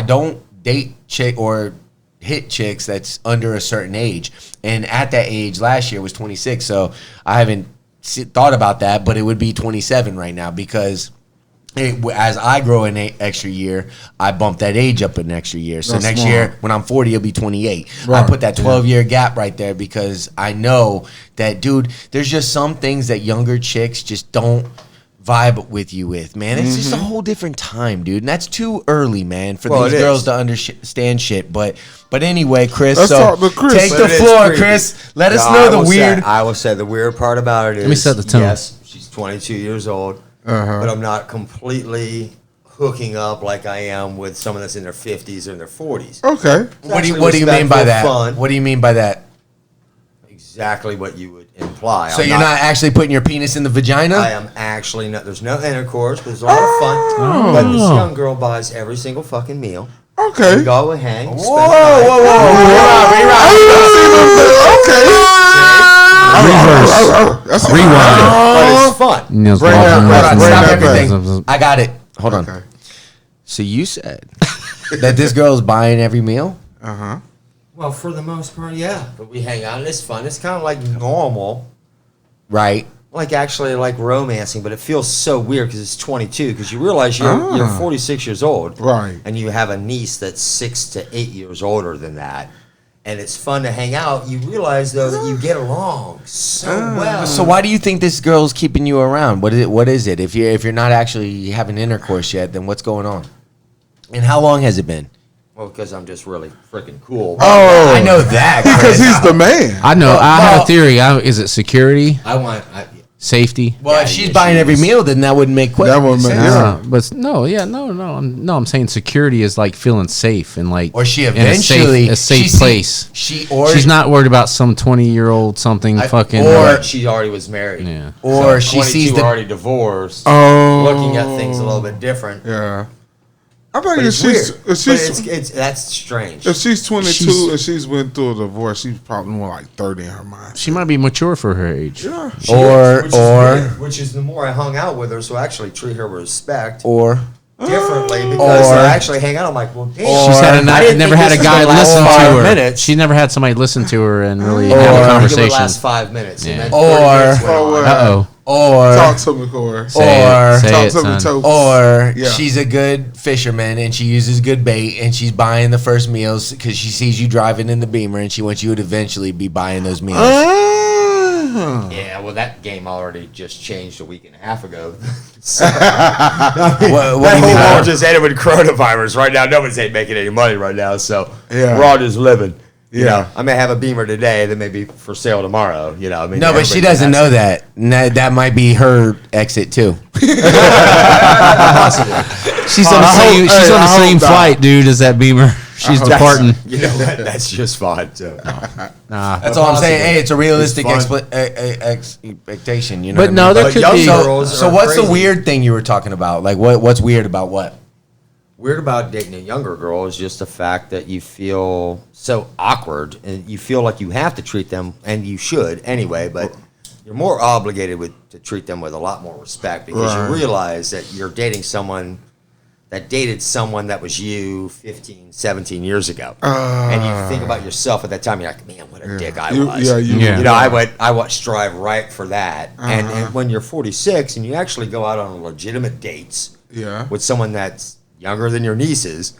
don't date chick or hit chicks that's under a certain age. And at that age last year was 26, so I haven't thought about that, but it would be 27 right now because as I grow an extra year, I bump that age up an extra year. So That's next smart. year, when I'm 40, it'll be 28. Right. I put that 12-year gap right there because I know that, dude, there's just some things that younger chicks just don't vibe with you with, man. It's just a whole different time, dude. And that's too early, man, for these it girls is. to understand shit. But anyway, Chris, Let's so talk to Chris. take But the it is floor, creepy. Chris. Let us No, know I the will weird. I will say the weird part about it is, me set the tone. yes, she's 22 years old, but I'm not completely hooking up like I am with someone that's in their 50s or in their 40s. Okay. What do you actually mean by respectful, that? fun. What do you mean by that? Exactly what you would imply. So I'm you're not actually putting your penis in the vagina? I am actually not. There's no intercourse, but there's a lot of fun. But this young girl buys every single fucking meal. Okay. We go and hang. Whoa, whoa, whoa. Okay. That's Rewind. But it's fun. You know, Bring that back. Bring Stop that everything. I got it. Hold on. Okay. So you said that this girl's buying every meal? Well, for the most part, yeah. But we hang out and it's fun. It's kind of like normal. Right. Like actually like romancing, but it feels so weird because it's 22 because you realize you're 46 years old. Right. And you have a niece that's 6 to 8 years older than that. And it's fun to hang out. You realize though that you get along so well. So why do you think this girl's keeping you around? What is it? If you're not actually having intercourse yet, then what's going on? And how long has it been? Well, because I'm just really freaking cool. Oh, I know that because Chris. he's the man. I know. I have a theory. Is it security, I safety? Well, if she's buying every meal, then that wouldn't make That would make sense. But no. I'm saying security is like feeling safe and like, Or she in eventually a safe she place. She's not worried about some 20-year-old something fucking. or- she already was married. Yeah. Or So she sees 22 the already divorced. Oh, Looking at things a little bit different. Yeah, I think But if it's she's weird. if she's But it's that's strange. if she's 22 She's- and she's went through a divorce, she's probably more like 30 in her mind. She might be mature for her age. Yeah, Which is the more I hung out with her, so I actually treat her with respect or differently because Or- I actually hang out. I'm like, well, damn. Or- She's had I didn't never think had a this was guy gonna last listen to 5 her. minutes. She never had somebody listen to her and really Or- have a It would conversation. last 5 minutes. Yeah. And then Or- 30 minutes went or- on. Uh-oh. or talk to me, Corey. Say Or- it. Say Talk it, to me, son. Totes. Or Yeah. she's a good fisherman and she uses good bait and she's buying the first meals because she sees you driving in the Beamer and she wants you to eventually be buying those meals. Yeah, well, that game already just changed a week and a half ago. So, what do that you whole mean? world just ended with coronavirus. Right now, nobody's ain't making any money right now, so Yeah. we're all just living. You Yeah. know, I may have a Beamer today that may be for sale tomorrow. You know, I mean, No, but she everybody doesn't has know it. that. That might be her exit too. She's on the I same. hope- She's hey, on the I same hope not. flight, dude. As that Beamer. She's hope departing. You know what? That's just fine. So. Nah. That's all I'm saying. Hey, it's a realistic It's fun. expectation, you know. But what no, I mean? there But could young be. girls So are what's the crazy. weird thing you were talking about? Like what's weird about what? Weird about dating a younger girl is just the fact that you feel so awkward and you feel like you have to treat them, and you should anyway, but you're more obligated to treat them with a lot more respect because Right. you realize that you're dating someone that dated someone that was you 15, 17 years ago. And you think about yourself at that time, you're like, man, what a dick I was. Yeah. You know, I would strive right for that. And when you're 46 and you actually go out on legitimate dates Yeah. with someone that's younger than your nieces,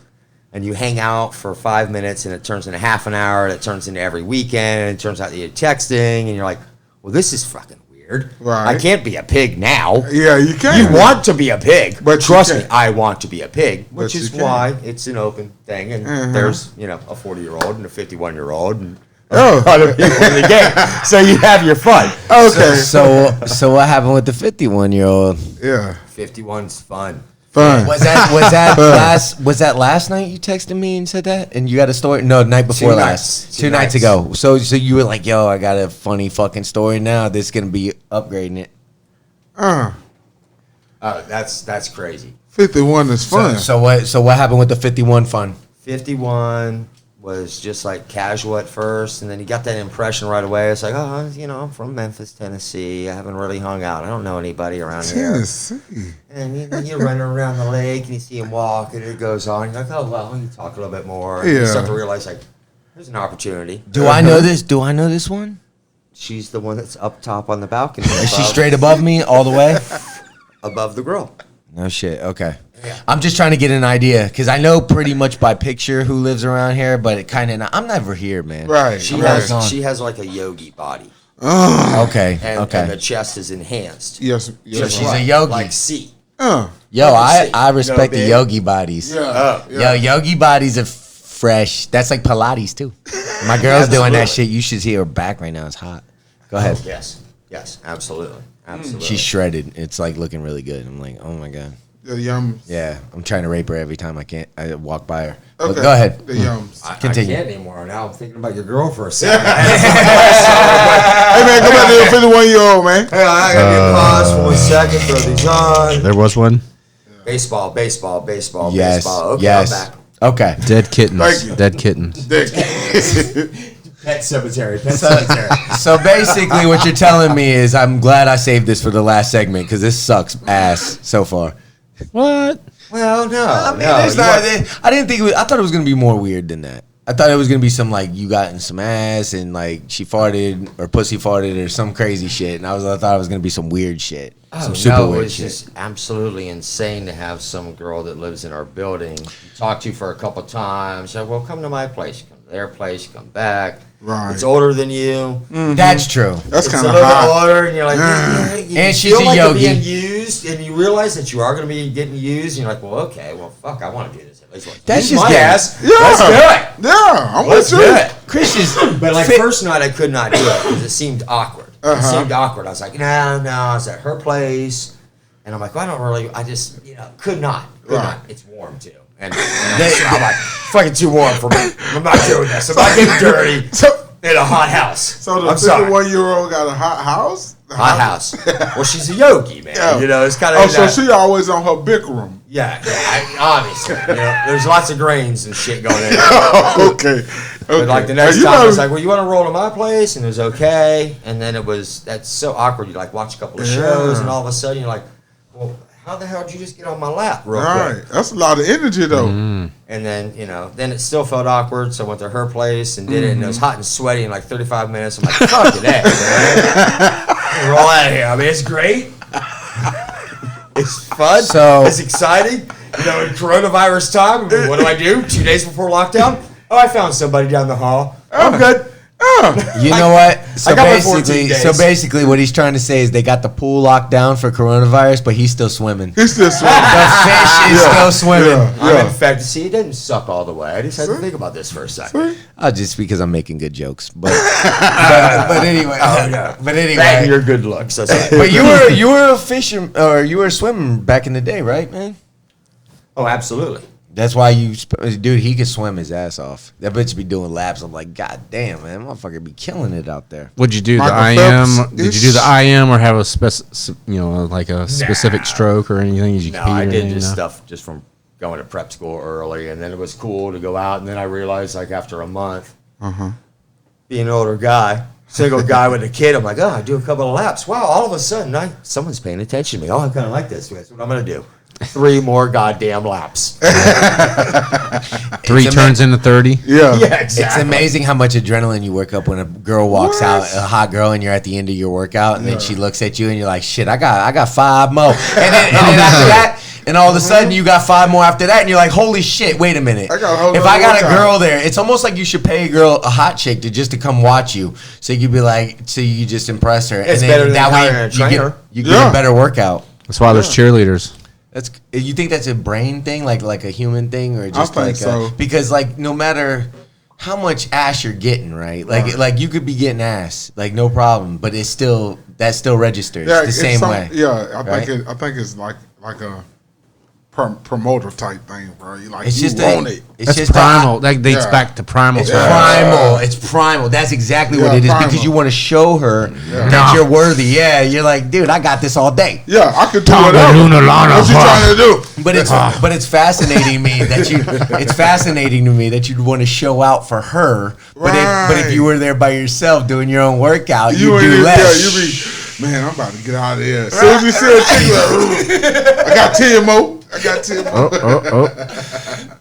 and you hang out for 5 minutes, and it turns into half an hour, and it turns into every weekend, and it turns out that you're texting, and you're like, well, this is fucking weird. Right. I can't be a pig now. Yeah, you can. You want to be a pig, But you trust me, can't. I want to be a pig, But which you is can't. why it's an open thing, and there's a 40-year-old and a 51-year-old and Oh. other people in the game, so you have your fun. Okay. So what happened with the 51-year-old? Yeah. 51's fun. Fun. Was that last night you texted me and said that? And you got a story? No, the night before Two last. nights. 2 nights ago. So you were like, yo, I got a funny fucking story now. This is gonna be upgrading it. That's crazy. 51 is fun. So what happened with the 51 fun? 51 was just like casual at first, and then you got that impression right away. It's like, oh, I'm from Memphis, Tennessee. I haven't really hung out. I don't know anybody around here. Tennessee. And you're running around the lake, and you see him walk, and it goes on. You're like, oh, well, you talk a little bit more. And Yeah. you start to realize, like, there's an opportunity. Do I know this? Do I know this one? She's the one that's up top on the balcony. Is she straight above me all the way? above the grill. No shit. Okay. I'm just trying to get an idea because I know pretty much by picture who lives around here, but it kind of I'm never here, man. Right. She I'm right. always gone. has like a yogi body, Okay. and the Okay. chest is enhanced. Yes. So Yes. she's a yogi. Like C. Yo, I respect the big. yogi bodies. Yeah. Yo, yogi bodies are fresh. That's like Pilates too. My girl's doing that shit. You should see her back right now. It's hot. Go ahead. Yes, absolutely. She's shredded. It's like looking really good. I'm like, oh my god. The yums. Yeah, I'm trying to rape her every time I walk by her. But Okay. go ahead. The yums. Continue. I can't anymore. Now I'm thinking about your girl for a second. Hey man, come back to your 51-year-old man. Hey, I gotta get pause for 1 second. Throw these on. There was one. Baseball. Yes. Baseball. Okay, yes. I'm back. Okay. Dead kittens. Thank you. Dead kittens. Dick. Pet cemetery. Pet cemetery. So basically, what you're telling me is, I'm glad I saved this for the last segment because this sucks ass so far. What? Well, no. I mean, no, it's not. I didn't think it was. I thought it was gonna be more weird than that. I thought it was gonna be some like you got in some ass and like she farted or pussy farted or some crazy shit, and I thought it was gonna be some weird shit, some super no, weird it's shit. just absolutely insane to have some girl that lives in our building. You talk to for a couple times. She's like, well, come to my place. You come to their place. You come back. Right. It's older than you. That's true. That's It's kind a of little hot. older, and you're like, you And she's feel a like yogi. you're being used, and you realize that you are going to be getting used, and you're like, well, okay, well, fuck, I want to do this at least once. That's Use just my getting- ass. Yeah. Let's do it. Yeah, I'm Let's with do you. it. Chris is, But like fit- first night, I could not do it because it seemed awkward. It seemed awkward. I was like, no, I was at her place, and I'm like, well, I don't really. I just, could not. Right. It's warm too, and I'm like, fucking too warm for me. I'm not doing this. I'm not getting dirty in a hot house. So the I'm sorry. 51-year-old got a hot house? The Hot house. Well, she's a yogi, man. Yeah. It's kind of. Oh, so she always on her big room. Obviously. There's lots of grains and shit going in. Okay. But like the next time, it's like, well, you want to roll to my place? And it was okay. And then that's so awkward. You like watch a couple of shows, and all of a sudden you're like, well, how the hell did you just get on my lap real Right. quick? That's a lot of energy, though. And then, then it still felt awkward. So I went to her place and did it. And it was hot and sweaty in like 35 minutes. I'm like, fuck that, man. Roll out of here. I mean, it's great. It's fun. It's exciting. In coronavirus time, what do? 2 days before lockdown? Oh, I found somebody down the hall. I'm good. You know what? I got my 14 days. So basically, what he's trying to say is they got the pool locked down for coronavirus, but he's still swimming. He's still swimming. The fish is still swimming. I'm infected. See, it didn't suck all the way. I just had to think about this for a second. Just because I'm making good jokes, but anyway. But anyway. And your good looks. That's right. But you were a fisher or you were a swimmer back in the day, right, man? Oh, absolutely. That's why dude, he could swim his ass off. That bitch be doing laps. I'm like, God damn, man, motherfucker be killing it out there. Would you do Michael the IM? Phelps Did you do the IM or have a specific stroke or anything? Did you No, compete I or did anything? just No? stuff just from going to prep school early, and then it was cool to go out. And then I realized, like after a month, being an older guy, single guy with a kid, I'm like, oh, I do a couple of laps. Wow, all of a sudden, someone's paying attention to me. Oh, I kind of like this. That's what I'm gonna do. 3 more goddamn laps. 3 turns into 30. Yeah. Yeah, exactly. It's amazing how much adrenaline you work up when a girl walks out, a hot girl, and you're at the end of your workout, and then she looks at you, and you're like, "Shit, I got 5 more." And then after that, and all of a sudden you got 5 more after that, and you're like, "Holy shit! Wait a minute! I got a whole If I got a workout. girl there, it's almost like you should pay a hot chick to come watch you, so you could be like, so you just impress her. It's and then better than that hiring a way trainer. you get Yeah. a better workout. That's why there's cheerleaders. You think that's a brain thing, like a human thing, or just think like so. because like no matter how much ass you're getting, right? Like you could be getting ass, like no problem, but that still registers the same way. Yeah, I right? think it's like a promoter type thing, bro. You like It's you just want it. It's That's just primal. That dates Yeah. back to primal. It's times. primal. It's primal. That's exactly what Yeah, it is primal. because you want to show her that you're worthy. Yeah, you're like, dude, I got this all day. Yeah, I could do Tonga whatever. Luna Lana, What you huh? trying to do? But it's fascinating me that it's fascinating to me that you'd want to show out for her. But if you were there by yourself doing your own workout, you do less. Yeah, you be, man, I'm about to get out of here. As soon as you see a chick, like, I got 10 more.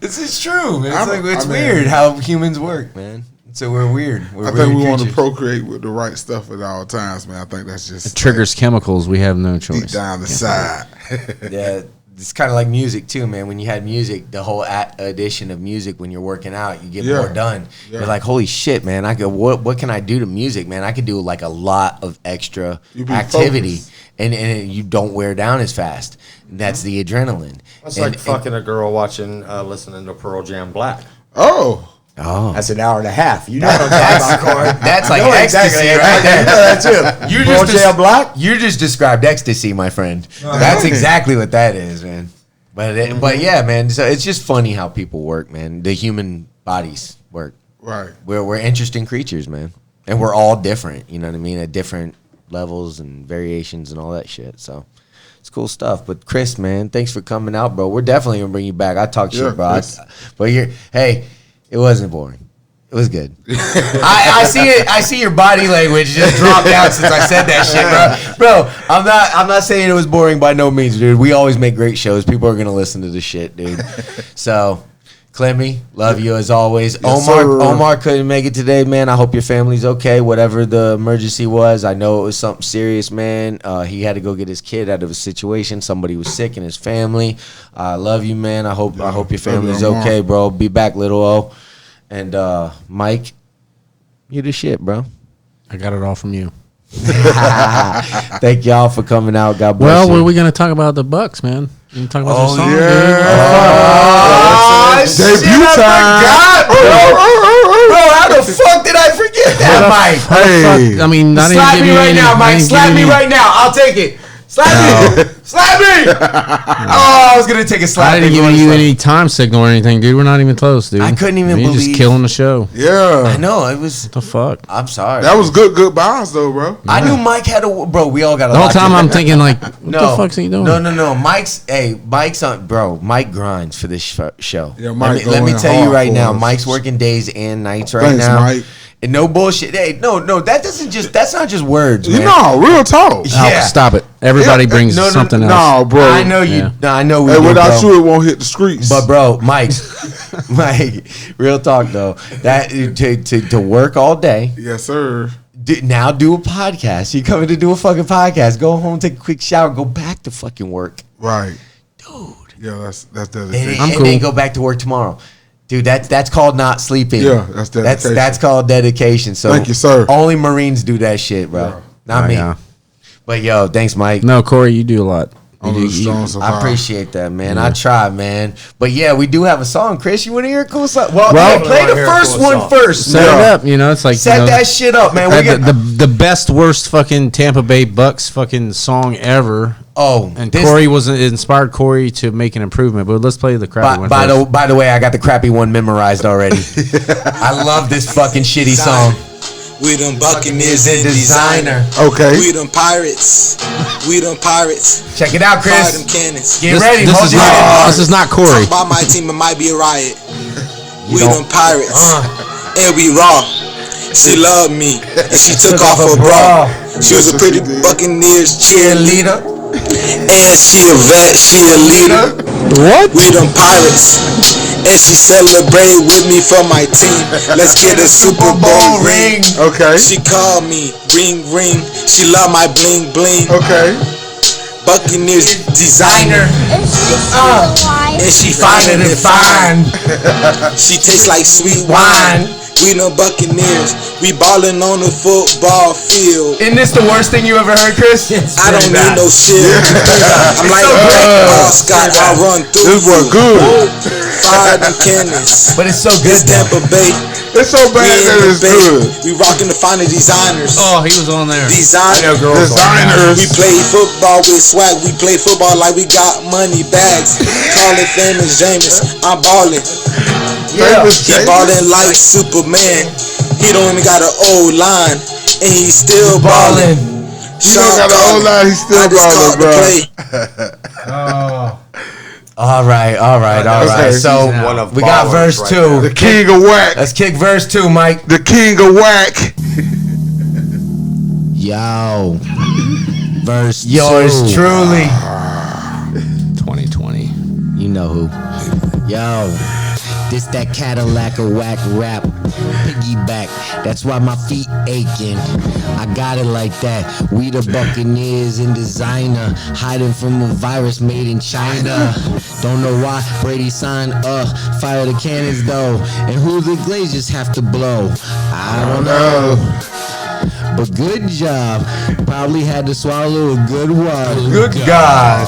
This is true. It's I mean, weird how humans work, man. So we're weird. We're I think we weird want to creatures. procreate with the right stuff at all times, man. I think that's just It triggers chemicals. We have no deep choice. down the side. Yeah, it's kind of like music too, man. When you had music, the whole addition of music when you're working out, you get more done. Yeah. You're like, holy shit, man! I could what can I do to music, man? I could do like a lot of extra You be activity, focused. and you don't wear down as fast. That's the adrenaline. That's And- like fucking a girl listening to Pearl Jam Black. Oh, Oh, That's an hour and a half. You know what I'm talking about, Corey. that's like I know ecstasy exactly. right there. I know that too. You Pearl just Jam Black? You just described ecstasy, my friend. That's exactly what that is, man. But yeah, man. So it's just funny how people work, man. The human bodies work. right. We're interesting creatures, man, and we're all different. You know what I mean? At different levels and variations and all that shit. So it's cool stuff. But Chris, man, thanks for coming out, bro. We're definitely gonna bring you back. I talk Yeah, shit, bro. Chris. But it wasn't boring. It was good. I see it. I see your body language just drop down since I said that shit, bro. I'm not saying it was boring by no means, dude. We always make great shows. People are gonna listen to this shit, dude. So, Clemmy, love you as always. Yes, Omar couldn't make it today, man. I hope your family's okay. Whatever the emergency was, I know it was something serious, man. He had to go get his kid out of a situation. Somebody was sick in his family. I love you, man. I hope your family's okay, bro. Be back, little O. And Mike, you the shit, bro. I got it all from you. Thank y'all for coming out. God bless Well, you. what are we going to talk about the Bucks, man? You can talk about their song, Debut time. Bro, how the fuck did I forget that, Mike? Hey. I mean, not Slap even me give right you now, any- Mike. I ain't Slap giving me you- right now. I'll take it. Slap me. Slap me. Oh, I was going to take a slap. I didn't give you any time signal or anything, dude. We're not even close, dude. I couldn't even You're believe- just killing the show. Yeah. I know. It was. What the fuck? I'm sorry. That was good bounce, though, bro. I knew Mike had a. Bro, we all got a The whole lot time to- I'm thinking, like, what the fuck's he doing? No. Mike's on, bro. Mike grinds for this show. Yeah, Mike Let me going tell you hard right for now, us. Mike's working days and nights right Thanks, now. Mike. And no bullshit. Hey, no, that's not just words, man. You know, real talk. Yeah. Oh, stop it. Everybody Yeah, brings something else. No, bro. I know you. Yeah. No, I know we. Hey, do, without bro. you, it won't hit the streets. But bro, Mike, real talk though. That to work all day. Yes, sir. Now do a podcast. You coming to do a fucking podcast? Go home, take a quick shower, go back to fucking work, Right. dude. Yeah, that's And, dedication. I'm and cool. then go back to work tomorrow. Dude, that's called not sleeping. Yeah, that's dedication. That's called dedication. So Thank you, sir. Only Marines do that shit, bro. Yeah. Not me. Yeah. But yo, thanks, Mike. No, Corey, you do a lot. Only the strong I survive. appreciate that, man. I try, man. But yeah, we do have a song. Chris, you want to hear a cool song? Well, yeah, play I the wanna hear a first cool one song. first. Set man. it up, you know. It's like Set that shit up, man. We the best worst fucking Tampa Bay Bucks fucking song ever. and Corey inspired Corey to make an improvement. But let's play the crappy one. by first. the way, I got the crappy one memorized already. I love this fucking shitty song. We them Buccaneers and designer. Okay. We them pirates. We them pirates. Check it out, Fire Chris. them cannons. Get ready. This Hold is your not. This is not Corey. Talk about my team, it might be a riot. We don't- them pirates. And we raw. She loved me. And she took off her bra. She was a pretty Buccaneers cheerleader. And she a vet, she a leader. What? We them pirates. And she celebrated with me for my team. Let's get a Super Bowl ring. Okay. She called me ring ring. She love my bling bling. Okay. Buccaneers designer. And she finer than fine. She tastes like sweet wine. We no Buccaneers. We ballin' on the football field. Isn't this the worst thing you ever heard, Chris? I don't need no shield. I'm like Scott. I run through This was you. good. Fire them cannons. But it's so good. It's Tampa Bay. It's so We bad in that the it's Bay. good. We rockin' the finer designers. Oh, he was on there. Designer. Designers. We play football with swag. We play football like we got money bags. Call it famous James. I'm ballin'. Famous He James. ballin' like Superman. He don't even got an old line, and he's still ballin'. He don't got an old line, he's still I just ballin', called the bro. play. All right. Okay. So One of we got ballers verse right 2. The king of whack. Let's kick verse 2, Mike. The king of whack. Yo. Verse yours truly. 2020. You know who. Yo. This that Cadillac or whack rap. Piggyback. That's why my feet aching. I got it like that. We the Buccaneers and designer. Hiding from a virus made in China. Don't know why Brady signed fire the cannons though. And who the Glazers have to blow? I don't know. But good job. Probably had to swallow a good one. Good God.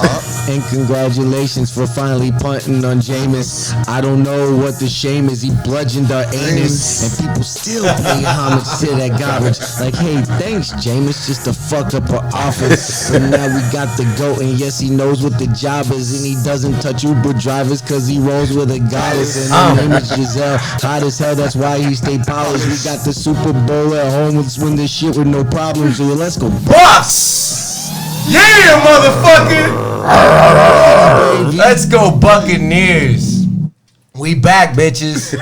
And congratulations for finally punting on Jameis. I don't know what the shame is. He bludgeoned our anus. And people still pay homage to that garbage. Like, hey, thanks, Jameis. Just to fuck up our office. But now we got the GOAT. And yes, he knows what the job is. And he doesn't touch Uber drivers because he rolls with a goddess. And her name is Giselle. Hot as hell, that's why he stay polished. We got the Super Bowl at home. Let's win this shit with no problems. So let's go. Bucks! Yeah, motherfucker! Let's go Buccaneers. We back, bitches.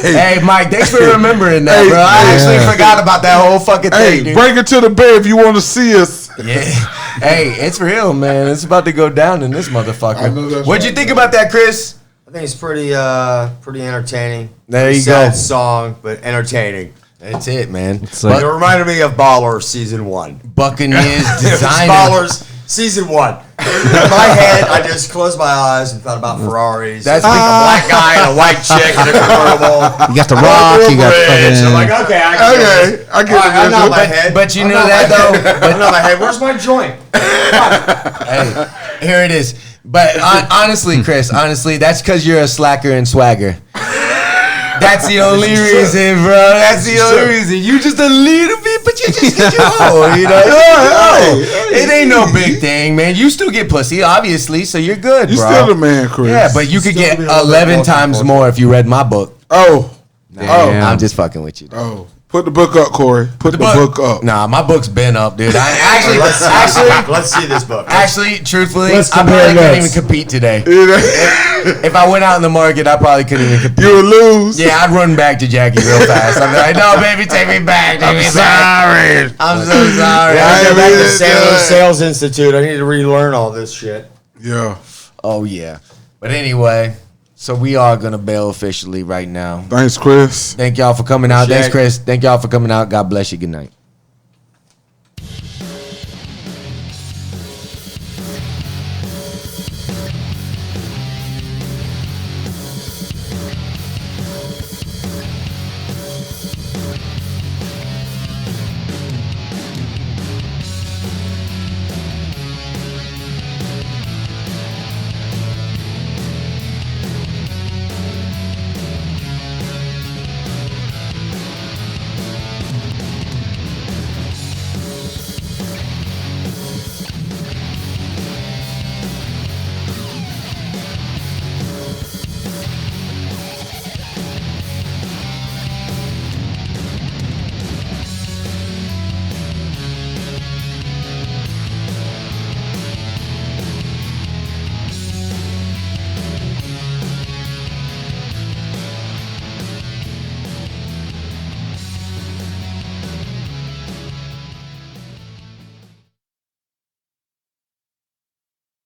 Hey, Mike, thanks for remembering that, bro. I actually forgot about that whole fucking thing, dude. Bring it to the bed if you want to see us. Yeah. Hey, it's real, man. It's about to go down in this motherfucker. What'd you think about that, Chris? I think it's pretty entertaining. There you Sad go. song, but entertaining. That's it, man. It's like, It reminded me of Ballers season 1. Buccaneers It was designer. Ballers season 1. In my head, I just closed my eyes and thought about Ferraris. That's That's a black guy and a white chick in a convertible. you got the Rock. You got Bridge. I'm like, fucking. okay, I get it. I'm not my head. But you know that, though? I'm not my head. Where's my joint? Hey, here it is. But honestly, Chris, that's because you're a slacker and swagger. That's the only reason, bro. That's the only reason. You just a little bit, but you just get your hoe, you know? It ain't no big thing, man. You still get pussy, obviously, so you're good, You bro. still the man, Chris. Yeah, but you could get 11 times more if you read my book. Oh. I'm just fucking with you. Oh. Put the book up, Corey. Put the book up. Nah, my book's been up, dude. Let's see this book. Actually, truthfully, Let's I compare probably couldn't even notes. compete today. You If I went out in the market, I probably couldn't even compete. would lose. Yeah, I'd run back to Jackie real fast. I'd be like, no, baby, take me back. Take me back. I'm so sorry. I I go back mean, to it's Sales Institute. I need to relearn all this shit. Yeah. Oh, yeah. But anyway, so we are going to bail officially right now. Thanks, Chris. Thank y'all for coming out. Appreciate Thanks, Chris. Thank y'all for coming out. God bless you. Good night.